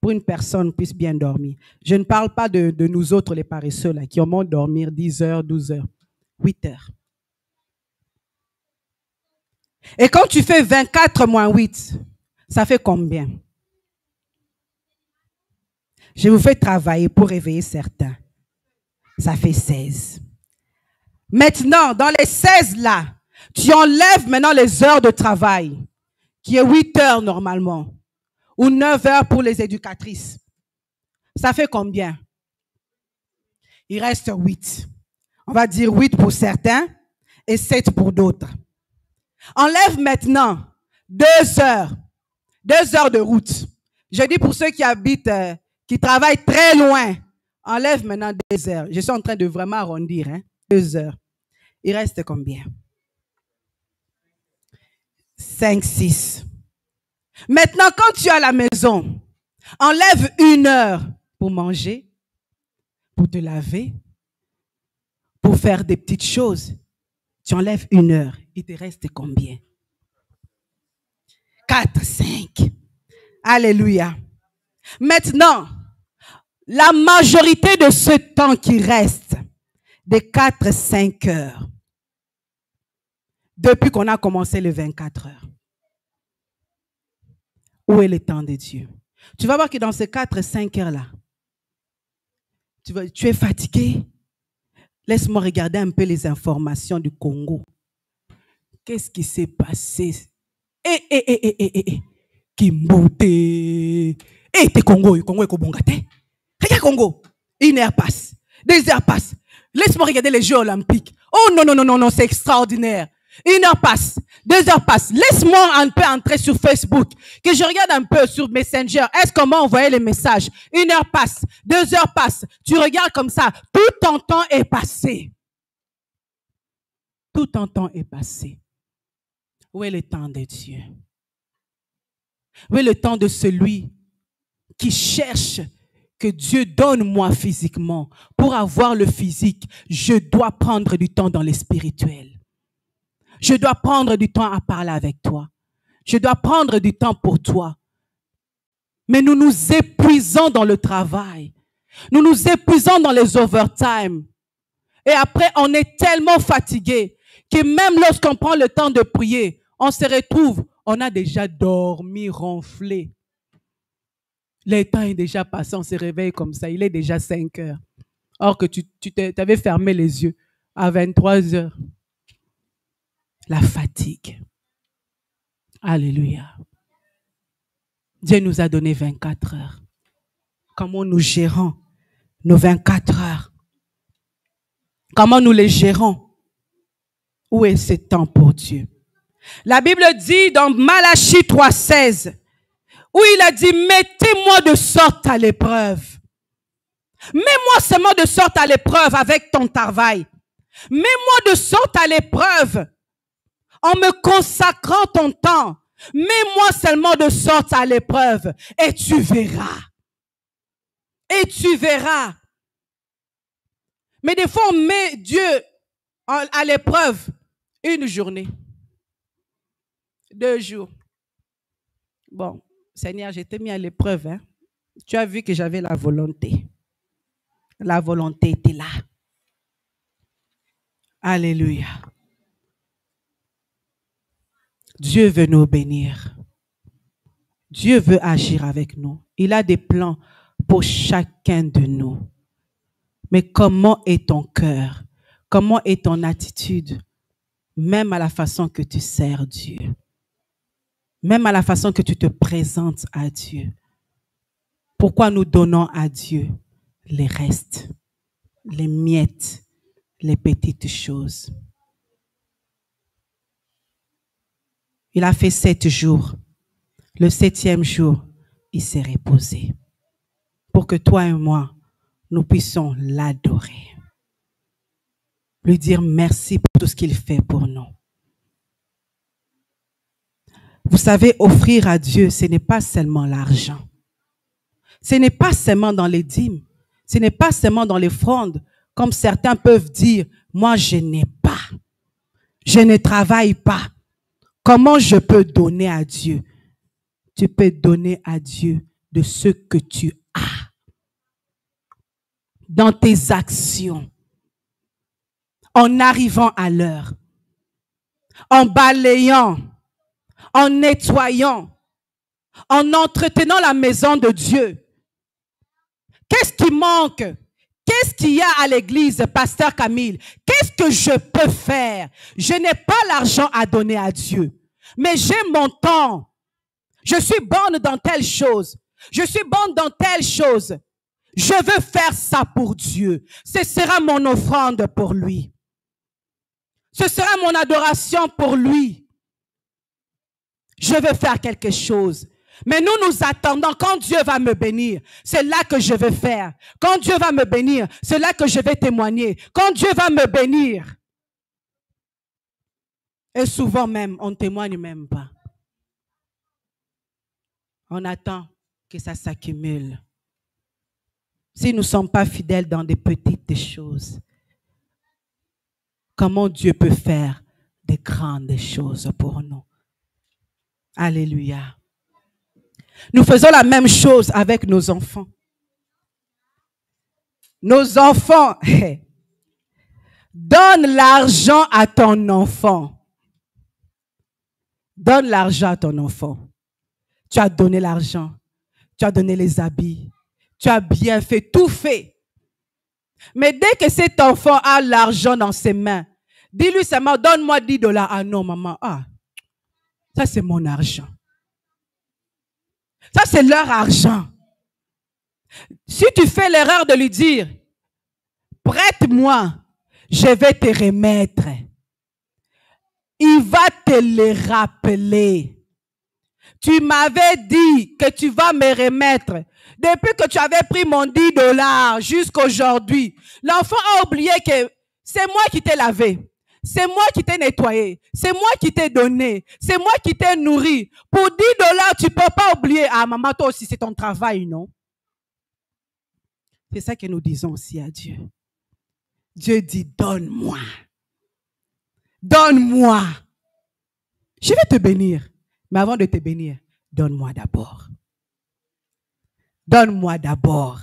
pour une personne puisse bien dormir. Je ne parle pas de nous autres les paresseux là, qui aimons dormir 10 heures, 12 heures. 8 heures. Et quand tu fais 24 moins 8, ça fait combien? Je vous fais travailler pour réveiller certains. Ça fait 16. Maintenant, dans les 16 là, tu enlèves maintenant les heures de travail, qui est 8 heures normalement, ou 9 heures pour les éducatrices. Ça fait combien? Il reste 8. On va dire 8 pour certains et 7 pour d'autres. Enlève maintenant 2 heures. 2 heures de route. Je dis pour ceux qui habitent, qui travaillent très loin, enlève maintenant 2 heures. Je suis en train de vraiment arrondir. 2 heures. Il reste combien? 5, 6. Maintenant, quand tu es à la maison, enlève 1 heure pour manger, pour te laver, pour faire des petites choses. Tu enlèves 1 heure. Il te reste combien? 4, 5. Alléluia. Maintenant, la majorité de ce temps qui reste, des 4, 5 heures, depuis qu'on a commencé les 24 heures, où est le temps de Dieu? Tu vas voir que dans ces 4, 5 heures-là, tu es fatigué. Laisse-moi regarder un peu les informations du Congo. Qu'est-ce qui s'est passé? Kimbote. T'es Congo, Congo est Kobongate. Regarde Congo. 1 heure passe. 2 heures passent. Laisse-moi regarder les Jeux Olympiques. Oh non, non, non, non, non, c'est extraordinaire. 1 heure passe. 2 heures passent. Laisse-moi un peu entrer sur Facebook. Que je regarde un peu sur Messenger. Est-ce qu'on m'a envoyé les messages? 1 heure passe. 2 heures passent. Tu regardes comme ça. Tout ton temps est passé. Tout ton temps est passé. Où est le temps de Dieu? Où est le temps de celui qui cherche que Dieu donne-moi physiquement? Pour avoir le physique, je dois prendre du temps dans le spirituel. Je dois prendre du temps à parler avec toi. Je dois prendre du temps pour toi. Mais nous nous épuisons dans le travail. Nous nous épuisons dans les overtime. Et après, on est tellement fatigué que même lorsqu'on prend le temps de prier, on se retrouve, on a déjà dormi, ronflé. Le temps est déjà passé, on se réveille comme ça. Il est déjà 5 heures. Or que tu avais fermé les yeux à 23 heures. La fatigue. Alléluia. Dieu nous a donné 24 heures. Comment nous gérons nos 24 heures? Comment nous les gérons? Où est ce temps pour Dieu? La Bible dit dans Malachie 3,16, où il a dit, mettez-moi de sorte à l'épreuve. Mets-moi seulement de sorte à l'épreuve avec ton travail. Mets-moi de sorte à l'épreuve en me consacrant ton temps. Mets-moi seulement de sorte à l'épreuve et tu verras. Et tu verras. Mais des fois, on met Dieu à l'épreuve 1 journée. 2 jours. Bon, Seigneur, j'ai été mis à l'épreuve. Hein? Tu as vu que j'avais la volonté. La volonté était là. Alléluia. Dieu veut nous bénir. Dieu veut agir avec nous. Il a des plans pour chacun de nous. Mais comment est ton cœur? Comment est ton attitude? Même à la façon que tu sers Dieu. Même à la façon que tu te présentes à Dieu. Pourquoi nous donnons à Dieu les restes, les miettes, les petites choses. Il a fait 7 jours. Le 7e jour, il s'est reposé. Pour que toi et moi, nous puissions l'adorer. Lui dire merci pour tout ce qu'il fait pour nous. Vous savez, offrir à Dieu, ce n'est pas seulement l'argent. Ce n'est pas seulement dans les dîmes. Ce n'est pas seulement dans les frondes. Comme certains peuvent dire, moi je n'ai pas. Je ne travaille pas. Comment je peux donner à Dieu? Tu peux donner à Dieu de ce que tu as. Dans tes actions. En arrivant à l'heure. En balayant. En nettoyant. En entretenant la maison de Dieu. Qu'est-ce qui manque? Qu'est-ce qu'il y a à l'église, Pasteur Camille? Qu'est-ce que je peux faire? Je n'ai pas l'argent à donner à Dieu. Mais j'ai mon temps. Je suis bonne dans telle chose. Je suis bonne dans telle chose. Je veux faire ça pour Dieu. Ce sera mon offrande pour lui. Ce sera mon adoration pour lui. Je veux faire quelque chose. Mais nous attendons quand Dieu va me bénir. C'est là que je vais faire. Quand Dieu va me bénir, c'est là que je vais témoigner. Quand Dieu va me bénir. Et souvent même, on ne témoigne même pas. On attend que ça s'accumule. Si nous ne sommes pas fidèles dans des petites choses, comment Dieu peut faire des grandes choses pour nous? Alléluia. Nous faisons la même chose avec nos enfants. Nos enfants, donne l'argent à ton enfant. Donne l'argent à ton enfant. Tu as donné l'argent. Tu as donné les habits. Tu as bien fait, tout fait. Mais dès que cet enfant a l'argent dans ses mains, dis-lui seulement, donne-moi $10. Ah non, maman, ça c'est mon argent. Ça, c'est leur argent. Si tu fais l'erreur de lui dire, prête-moi, je vais te remettre. Il va te les rappeler. Tu m'avais dit que tu vas me remettre. Depuis que tu avais pris mon $10 jusqu'à aujourd'hui, l'enfant a oublié que c'est moi qui t'ai lavé. C'est moi qui t'ai nettoyé. C'est moi qui t'ai donné. C'est moi qui t'ai nourri. Pour $10, tu ne peux pas oublier. Ah, maman, toi aussi, c'est ton travail, non? C'est ça que nous disons aussi à Dieu. Dieu dit, donne-moi. Donne-moi. Je vais te bénir. Mais avant de te bénir, donne-moi d'abord. Donne-moi d'abord.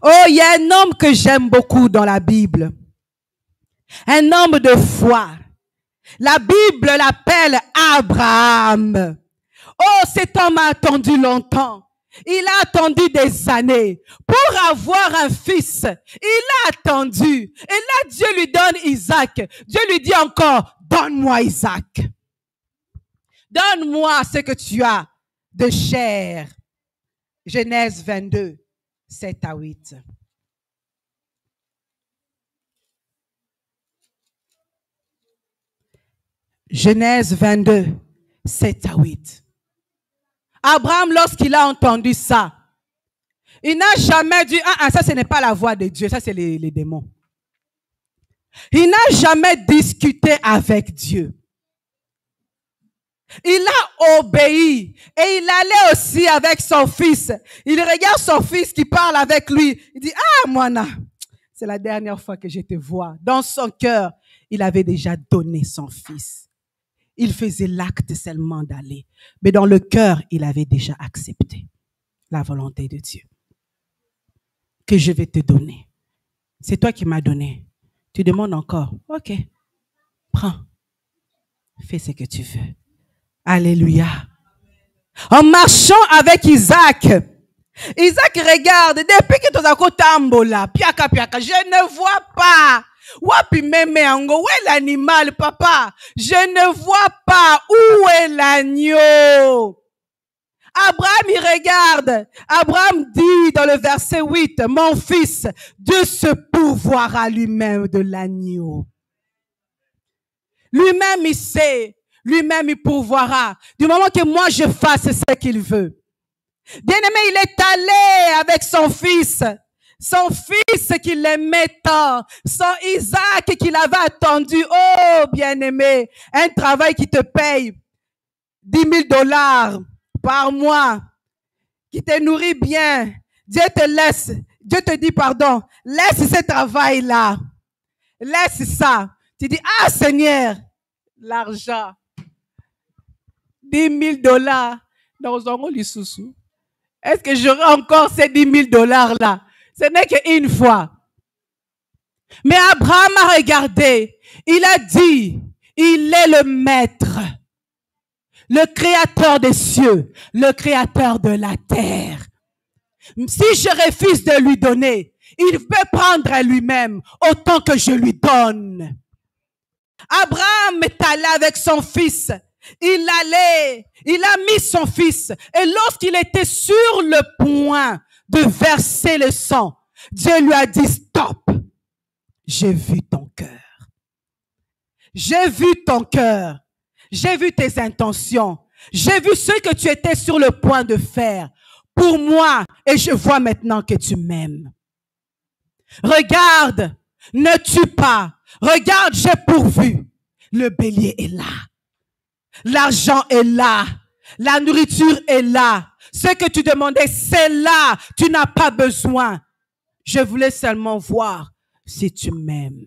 Oh, il y a un homme que j'aime beaucoup dans la Bible. Un homme de foi. La Bible l'appelle Abraham. Oh, cet homme a attendu longtemps. Il a attendu des années pour avoir un fils. Il a attendu. Et là, Dieu lui donne Isaac. Dieu lui dit encore, donne-moi Isaac. Donne-moi ce que tu as de chair. Genèse 22, 7 à 8. Genèse 22, 7 à 8. Abraham, lorsqu'il a entendu ça, il n'a jamais dit, ça ce n'est pas la voix de Dieu, ça c'est les démons. Il n'a jamais discuté avec Dieu. Il a obéi et il allait aussi avec son fils. Il regarde son fils qui parle avec lui. Il dit, Moana, c'est la dernière fois que je te vois. Dans son cœur, il avait déjà donné son fils. Il faisait l'acte seulement d'aller. Mais dans le cœur, il avait déjà accepté la volonté de Dieu. Que je vais te donner. C'est toi qui m'as donné. Tu demandes encore. Ok. Prends. Fais ce que tu veux. Alléluia. En marchant avec Isaac, Isaac regarde, depuis que tu as côté tambola, piaka, je ne vois pas. Wapi meme ango, où est l'animal, papa? Je ne vois pas. Où est l'agneau? Abraham, il regarde. Abraham dit dans le verset 8, mon fils, Dieu se pourvoira lui-même de l'agneau. Lui-même, il sait. Lui-même, il pourvoira. Du moment que moi, je fasse ce qu'il veut. Bien-aimé, il est allé avec son fils qu'il aimait tant, son Isaac qu'il avait attendu. Oh, bien-aimé, un travail qui te paye 10 000 $ par mois, qui te nourrit bien. Dieu te dit pardon, laisse ce travail-là, laisse ça. Tu dis, ah Seigneur, l'argent, 10 000 $, dans un sous. Est-ce que j'aurai encore ces 10 000 $ là? Ce n'est qu'une fois. Mais Abraham a regardé. Il a dit, il est le maître, le créateur des cieux, le créateur de la terre. Si je refuse de lui donner, il peut prendre à lui-même autant que je lui donne. Abraham est allé avec son fils. Il a mis son fils. Et lorsqu'il était sur le point de verser le sang, Dieu lui a dit, stop. J'ai vu ton cœur. J'ai vu ton cœur. J'ai vu tes intentions. J'ai vu ce que tu étais sur le point de faire pour moi. Et je vois maintenant que tu m'aimes. Regarde, ne tue pas. Regarde, j'ai pourvu. Le bélier est là. L'argent est là. La nourriture est là. Ce que tu demandais, c'est là. Tu n'as pas besoin. Je voulais seulement voir si tu m'aimes.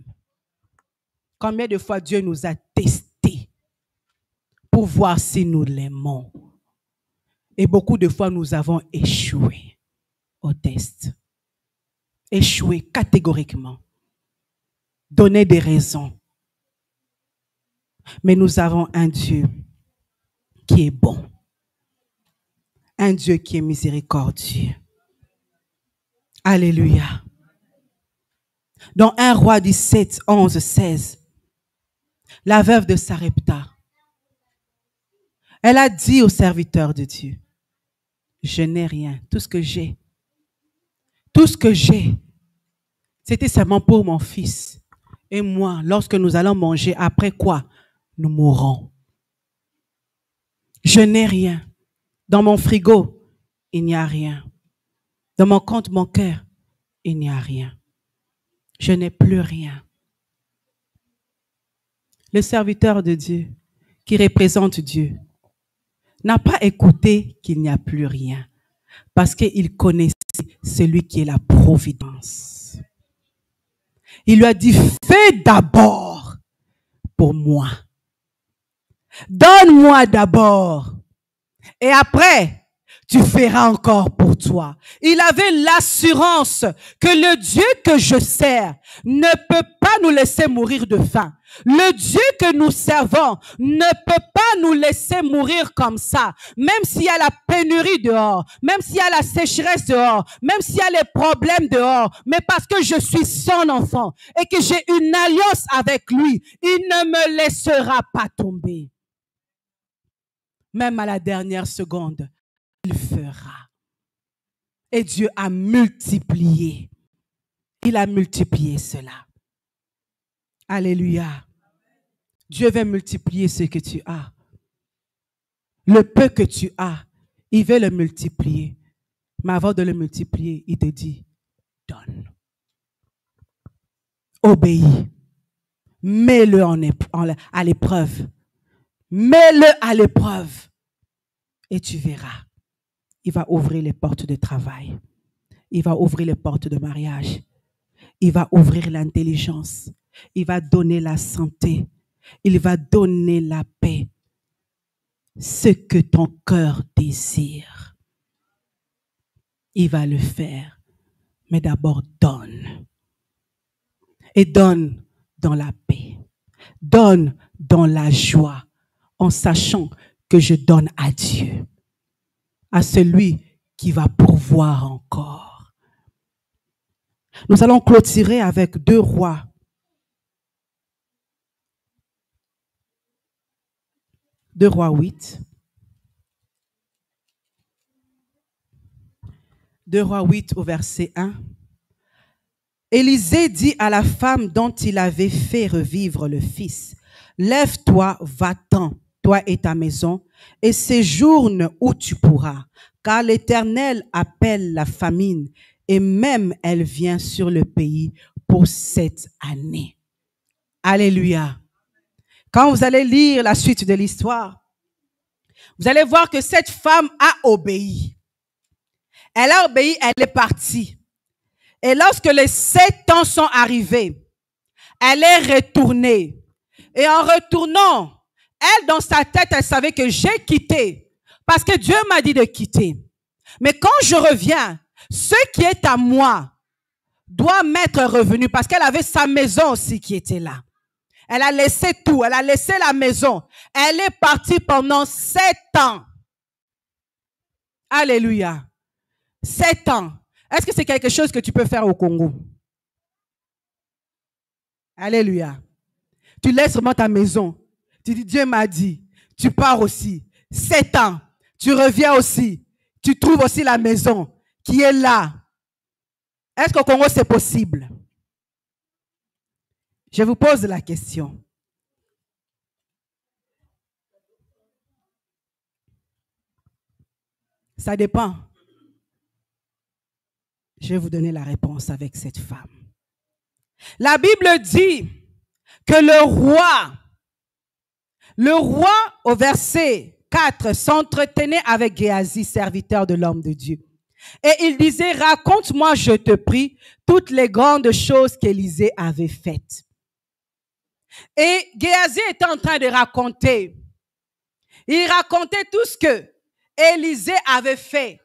Combien de fois Dieu nous a testés pour voir si nous l'aimons. Et beaucoup de fois, nous avons échoué au test. Échoué catégoriquement. Donner des raisons. Mais nous avons un Dieu qui est bon. Un Dieu qui est miséricordieux. Alléluia. Dans 1 Roi 17, 11, 16, la veuve de Sarepta, elle a dit au serviteur de Dieu, je n'ai rien, tout ce que j'ai, c'était seulement pour mon fils. Et moi, lorsque nous allons manger, après quoi? Nous mourrons. Je n'ai rien. Dans mon frigo, il n'y a rien. Dans mon compte bancaire, il n'y a rien. Je n'ai plus rien. Le serviteur de Dieu, qui représente Dieu, n'a pas écouté qu'il n'y a plus rien, parce qu'il connaissait celui qui est la providence. Il lui a dit, fais d'abord pour moi. Donne-moi d'abord. Et après, tu feras encore pour toi. Il avait l'assurance que le Dieu que je sers ne peut pas nous laisser mourir de faim. Le Dieu que nous servons ne peut pas nous laisser mourir comme ça. Même s'il y a la pénurie dehors, même s'il y a la sécheresse dehors, même s'il y a les problèmes dehors, mais parce que je suis son enfant et que j'ai une alliance avec lui, il ne me laissera pas tomber. Même à la dernière seconde, il fera. Et Dieu a multiplié. Il a multiplié cela. Alléluia. Dieu veut multiplier ce que tu as. Le peu que tu as, il veut le multiplier. Mais avant de le multiplier, il te dit, donne. Obéis. Mets-le à l'épreuve. Mets-le à l'épreuve. Et tu verras. Il va ouvrir les portes de travail. Il va ouvrir les portes de mariage. Il va ouvrir l'intelligence. Il va donner la santé. Il va donner la paix. Ce que ton cœur désire. Il va le faire. Mais d'abord, donne. Et donne dans la paix. Donne dans la joie. En sachant que je donne à Dieu. À celui qui va pourvoir encore. Nous allons clôturer avec 2 Rois. 2 Rois 8. 2 Rois 8 au verset 1. Élisée dit à la femme dont il avait fait revivre le fils, « Lève-toi, va-t'en, toi et ta maison, et séjourne où tu pourras, car l'Éternel appelle la famine, et même elle vient sur le pays pour cette année. » Alléluia. Quand vous allez lire la suite de l'histoire, vous allez voir que cette femme a obéi. Elle a obéi, elle est partie. Et lorsque les 7 ans sont arrivés, elle est retournée. Et en retournant, elle, dans sa tête, elle savait que j'ai quitté. Parce que Dieu m'a dit de quitter. Mais quand je reviens, ce qui est à moi doit m'être revenu. Parce qu'elle avait sa maison aussi qui était là. Elle a laissé tout. Elle a laissé la maison. Elle est partie pendant 7 ans. Alléluia. 7 ans. Est-ce que c'est quelque chose que tu peux faire au Congo? Alléluia. Tu laisses vraiment ta maison. Tu dis, Dieu m'a dit. Tu pars aussi. 7 ans. Tu reviens aussi. Tu trouves aussi la maison qui est là. Est-ce qu'au Congo c'est possible? Je vous pose la question. Ça dépend. Je vais vous donner la réponse avec cette femme. La Bible dit que le roi au verset 4 s'entretenait avec Géasi, serviteur de l'homme de Dieu. Et il disait, raconte-moi, je te prie, toutes les grandes choses qu'Élisée avait faites. Et Géasi était en train de raconter. Il racontait tout ce que Élisée avait fait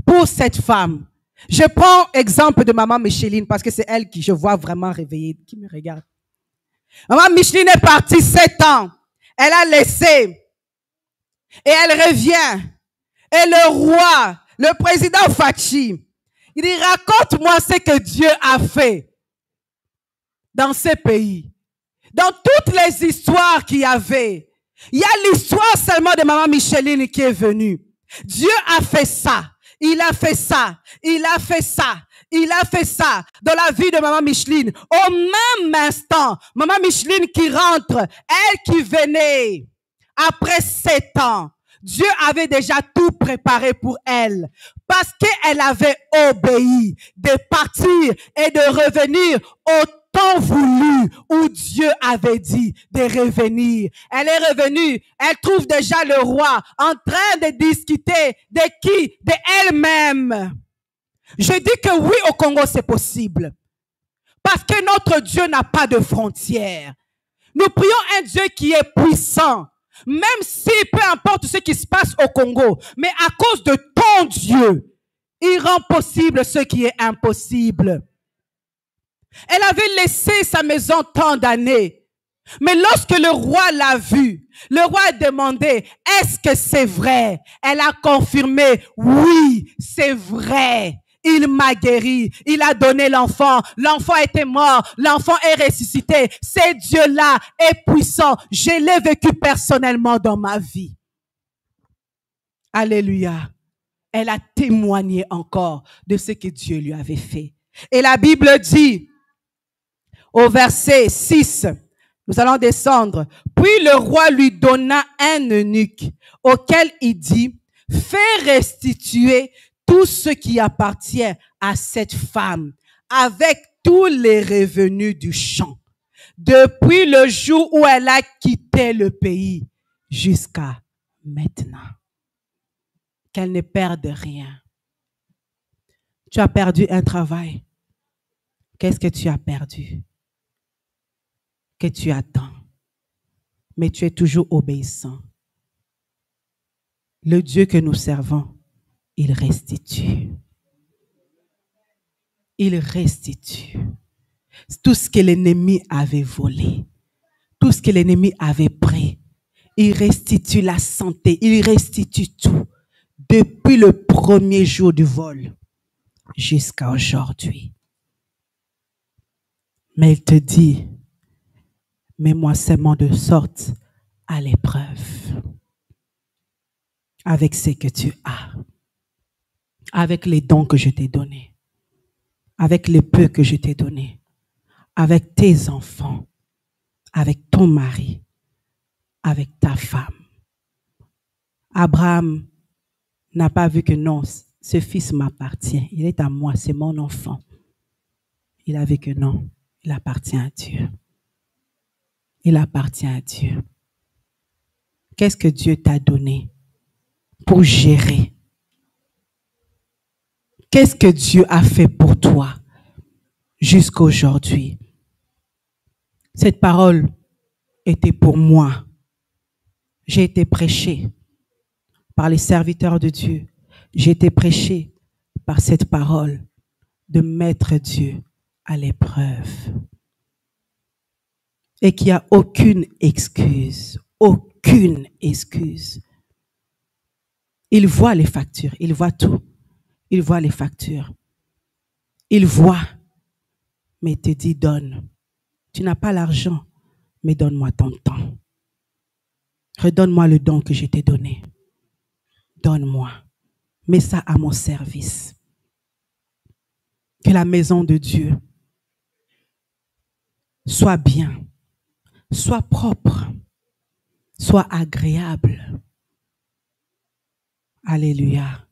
pour cette femme. Je prends exemple de maman Micheline parce que c'est elle qui je vois vraiment réveillée, qui me regarde. Maman Micheline est partie 7 ans. Elle a laissé. Et elle revient. Et le roi, le président Fachi, il dit, raconte-moi ce que Dieu a fait dans ce pays. Dans toutes les histoires qu'il y avait, il y a l'histoire seulement de maman Micheline qui est venue. Dieu a fait ça. Il a fait ça. Il a fait ça. Il a fait ça dans la vie de maman Micheline. Au même instant, maman Micheline qui rentre, elle qui venait après 7 ans, Dieu avait déjà tout préparé pour elle parce qu'elle avait obéi de partir et de revenir au temps voulu où Dieu avait dit de revenir. Elle est revenue, elle trouve déjà le roi en train de discuter de qui? De elle-même. Je dis que oui, au Congo, c'est possible. Parce que notre Dieu n'a pas de frontières. Nous prions un Dieu qui est puissant. Même si, peu importe ce qui se passe au Congo, mais à cause de ton Dieu, il rend possible ce qui est impossible. Elle avait laissé sa maison tant d'années. Mais lorsque le roi l'a vue, le roi a demandé, est-ce que c'est vrai? Elle a confirmé, oui, c'est vrai. Il m'a guéri, il a donné l'enfant était mort, l'enfant est ressuscité. Ce Dieu-là est puissant. Je l'ai vécu personnellement dans ma vie. Alléluia. Elle a témoigné encore de ce que Dieu lui avait fait. Et la Bible dit, au verset 6, nous allons descendre. Puis le roi lui donna un eunuque auquel il dit, fais restituer tout ce qui appartient à cette femme avec tous les revenus du champ, depuis le jour où elle a quitté le pays jusqu'à maintenant. Qu'elle ne perde rien. Tu as perdu un travail. Qu'est-ce que tu as perdu? Que tu attends. Mais tu es toujours obéissant. Le Dieu que nous servons, il restitue. Il restitue. Tout ce que l'ennemi avait volé, tout ce que l'ennemi avait pris, il restitue la santé, il restitue tout. Depuis le premier jour du vol jusqu'à aujourd'hui. Mais il te dit, mets-moi seulement de sorte à l'épreuve avec ce que tu as. avec les dons que je t'ai donnés, avec le peu que je t'ai donné, avec tes enfants, avec ton mari, avec ta femme. Abraham n'a pas vu que non, ce fils m'appartient, il est à moi, c'est mon enfant. Il a vu que non, il appartient à Dieu. Il appartient à Dieu. Qu'est-ce que Dieu t'a donné pour gérer? Qu'est-ce que Dieu a fait pour toi jusqu'à aujourd'hui? Cette parole était pour moi. J'ai été prêché par les serviteurs de Dieu. J'ai été prêché par cette parole de mettre Dieu à l'épreuve. Et qu'il n'y a aucune excuse. Aucune excuse. Il voit les factures. Il voit tout. Il voit les factures. Il voit. Mais il te dit, donne. Tu n'as pas l'argent, mais donne-moi ton temps. Redonne-moi le don que je t'ai donné. Donne-moi. Mets ça à mon service. Que la maison de Dieu soit bien, soit propre, soit agréable. Alléluia.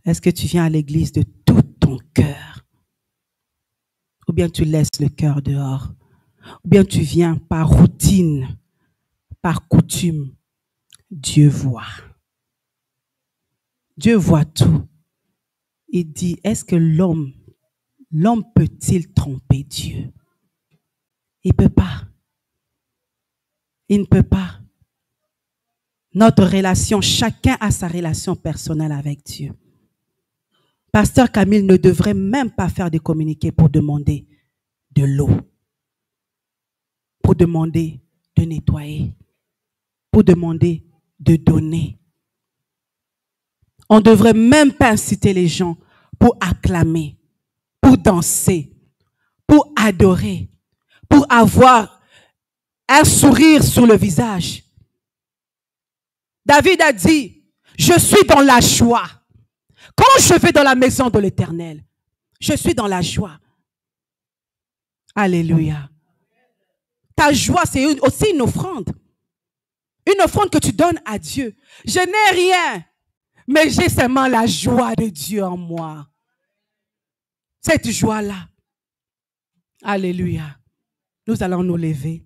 Est-ce que tu viens à l'église de tout ton cœur? Ou bien tu laisses le cœur dehors? Ou bien tu viens par routine, par coutume? Dieu voit. Dieu voit tout. Il dit, est-ce que l'homme peut-il tromper Dieu? Il ne peut pas. Il ne peut pas. Notre relation, chacun a sa relation personnelle avec Dieu. Pasteur Camille ne devrait même pas faire des communiqués pour demander de l'eau, pour demander de nettoyer, pour demander de donner. On ne devrait même pas inciter les gens pour acclamer, pour danser, pour adorer, pour avoir un sourire sur le visage. David a dit, je suis dans la joie. Quand je vais dans la maison de l'Éternel, je suis dans la joie. Alléluia. Ta joie, c'est aussi une offrande. Une offrande que tu donnes à Dieu. Je n'ai rien, mais j'ai seulement la joie de Dieu en moi. Cette joie-là. Alléluia. Nous allons nous lever.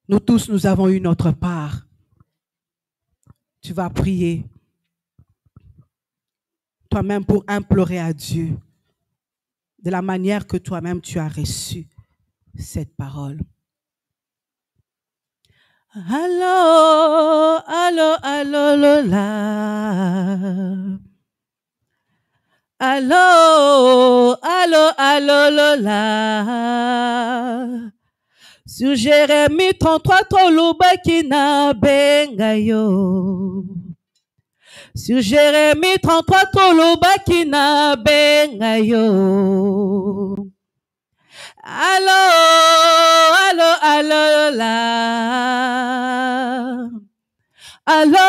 Nous tous, nous avons eu notre part. Tu vas prier toi-même pour implorer à Dieu de la manière que toi-même tu as reçu cette parole. Allô, allô, allô, Lola. Allô, allô, allô, Lola. Sur Jérémie 33, Toluba Kina Bengayo. Sur Jérémie 33, Toluba Kina Bengayo. Allô, allô, allô, la. Allô,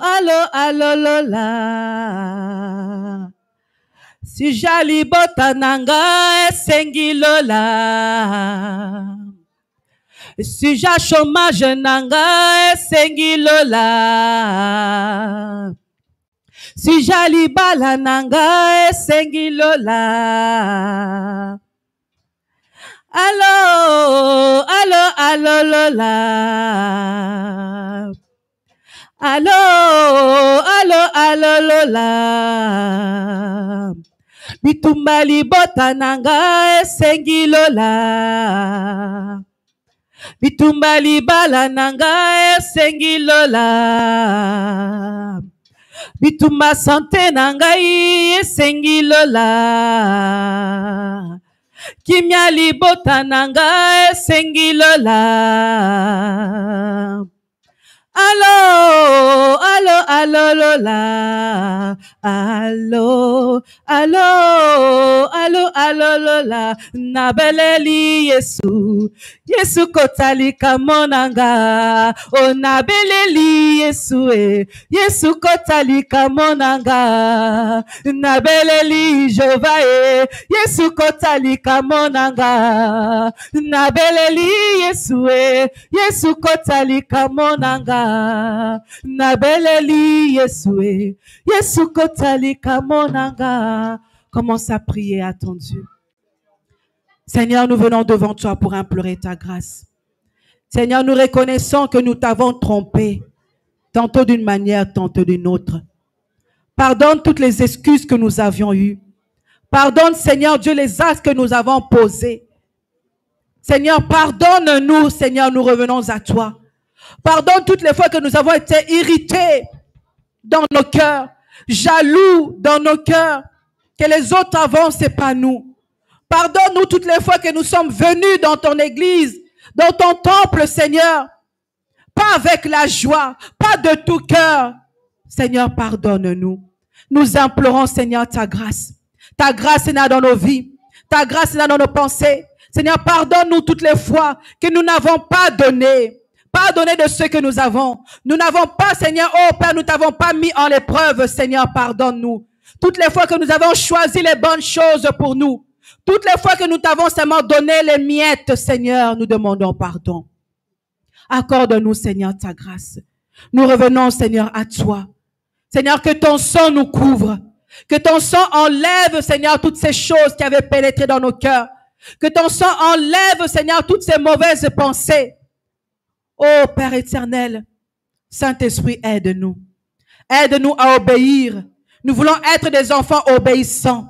allô, allô, la. Si jali botananga esengi lola. Si ja chômage nanga esengi lola. Si jali bala nanga esengi lola. Allô, allô, allô, lola. Allô, allô, allô, lola. Bitumbali bota nanga esengi lola. Bitumbali bala nanga esengi lola. Bitumba sante nanga esengi lola. Kimia libota nanga esengi lola. Allô, allô, allô, lola. Allô, allô, allô, allô, lola. Nabeleli Yesu. Yesu kotali kamonanga. Oh, nabeleli Yesu. Yesu kotali kamonanga. Nabeleli Jehovah. Yesu kotali kamonanga. Nabeleli Yesu. Yesu kotali kamonanga. Nabeleli Yesu. Yesu kotali kamonanga. Commence à prier à ton Dieu. Seigneur, nous venons devant toi pour implorer ta grâce. Seigneur, nous reconnaissons que nous t'avons trompé, tantôt d'une manière, tantôt d'une autre. Pardonne toutes les excuses que nous avions eues. Pardonne, Seigneur Dieu, les actes que nous avons posés. Seigneur, pardonne-nous, Seigneur, nous revenons à toi. Pardonne toutes les fois que nous avons été irrités dans nos cœurs, jaloux dans nos cœurs, que les autres avancent, c'est pas nous. Pardonne-nous toutes les fois que nous sommes venus dans ton église, dans ton temple, Seigneur, pas avec la joie, pas de tout cœur. Seigneur, pardonne-nous. Nous implorons, Seigneur, ta grâce. Ta grâce est là dans nos vies. Ta grâce est là dans nos pensées. Seigneur, pardonne-nous toutes les fois que nous n'avons pas donné. Pas donné de ce que nous avons. Nous n'avons pas, Seigneur, oh Père, nous t'avons pas mis en épreuve, Seigneur, pardonne-nous. Toutes les fois que nous avons choisi les bonnes choses pour nous. Toutes les fois que nous t'avons seulement donné les miettes, Seigneur, nous demandons pardon. Accorde-nous, Seigneur, ta grâce. Nous revenons, Seigneur, à toi. Seigneur, que ton sang nous couvre. Que ton sang enlève, Seigneur, toutes ces choses qui avaient pénétré dans nos cœurs. Que ton sang enlève, Seigneur, toutes ces mauvaises pensées. Ô Père éternel, Saint-Esprit, aide-nous. Aide-nous à obéir. Nous voulons être des enfants obéissants.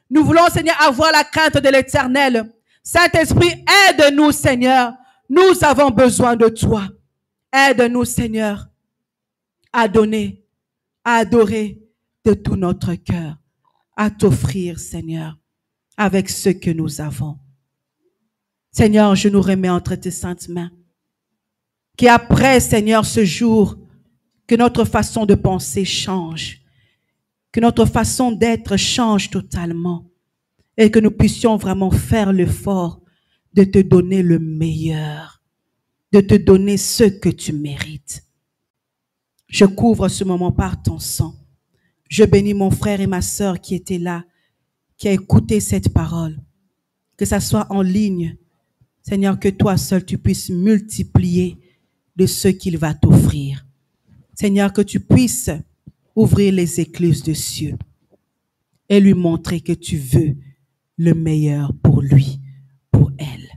Nous voulons, Seigneur, avoir la crainte de l'Éternel. Saint-Esprit, aide-nous, Seigneur. Nous avons besoin de toi. Aide-nous, Seigneur, à donner, à adorer de tout notre cœur, à t'offrir, Seigneur, avec ce que nous avons. Seigneur, je nous remets entre tes saintes mains. Qu'après, Seigneur, ce jour, que notre façon de penser change. Que notre façon d'être change totalement et que nous puissions vraiment faire l'effort de te donner le meilleur, de te donner ce que tu mérites. Je couvre ce moment par ton sang. Je bénis mon frère et ma sœur qui étaient là, qui a écouté cette parole. Que ça soit en ligne. Seigneur, que toi seul tu puisses multiplier de ce qu'il va t'offrir. Seigneur, que tu puisses ouvrir les écluses des cieux et lui montrer que tu veux le meilleur pour lui, pour elle.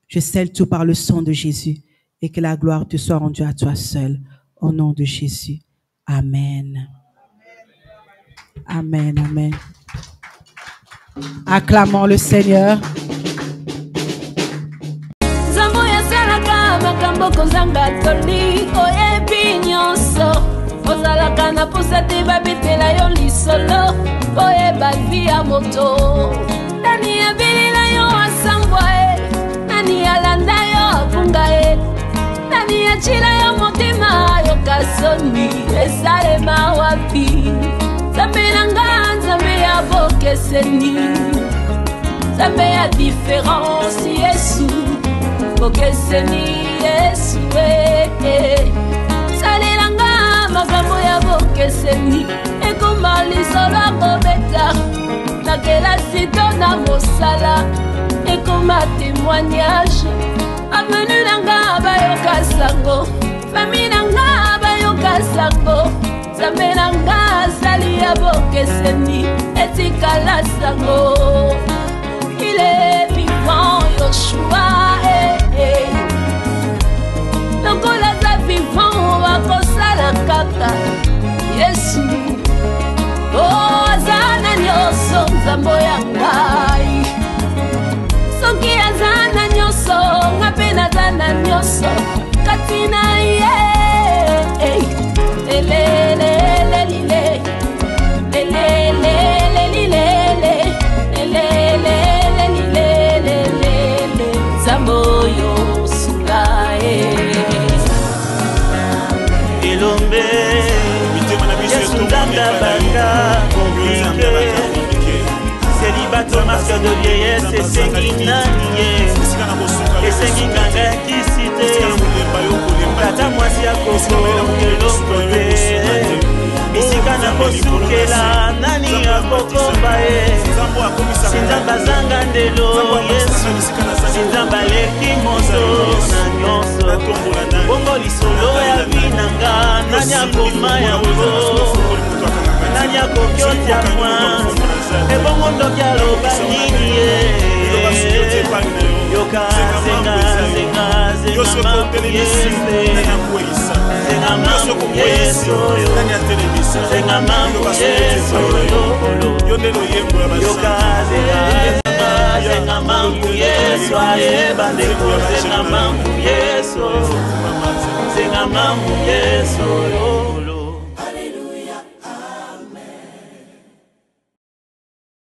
Je scelle tout par le sang de Jésus et que la gloire te soit rendue à toi seul. Au nom de Jésus. Amen. Amen, amen. Acclamons le Seigneur.
Ozalaka na posa te babetela yo lisolo oyeba vi ya moto nani abilila yo asambwa nani alanda yo afunga nani achila yo motima yo kasoni esalema wapi Zambe nanga Zambe ya bokeseni Zambe ya différence Yesu bokeseni Yesu makambo ya bokeseni ekoma lisolo akobeta na kelasi to na mosala ekoma témoignage avenu nanga bayoka sango fami nanga bayoka sango Zambe nanga azali ya bokeseni etikala sango il est vivant Yoshua lokola za vivant wakosala kaka Yesu oh azana nyoso nzambo ya ngai soki azana nyoso ngape nazana nyoso katina ye elelelelele elelelelele elelelelele zambo yo sungae
de vieillesse esengi nani ye esengi nganga kisite tata mwasi akoko eloko te bisika na kosukela nani akokomba ye sinzamba azanga ndelo yesu sinzamba aleki moto na nyonso bongo lisolo ya binanga nani akoma yango nani akokyotia mwa ebongo ndoki aloba nini ye yoka zenga zenga zenga mamu yesu zenga mamu yesu zenga mamu yesu yoka zenga zenga mamu yesu ayeba ndeko zenga mamu yesu zenga mamu yesu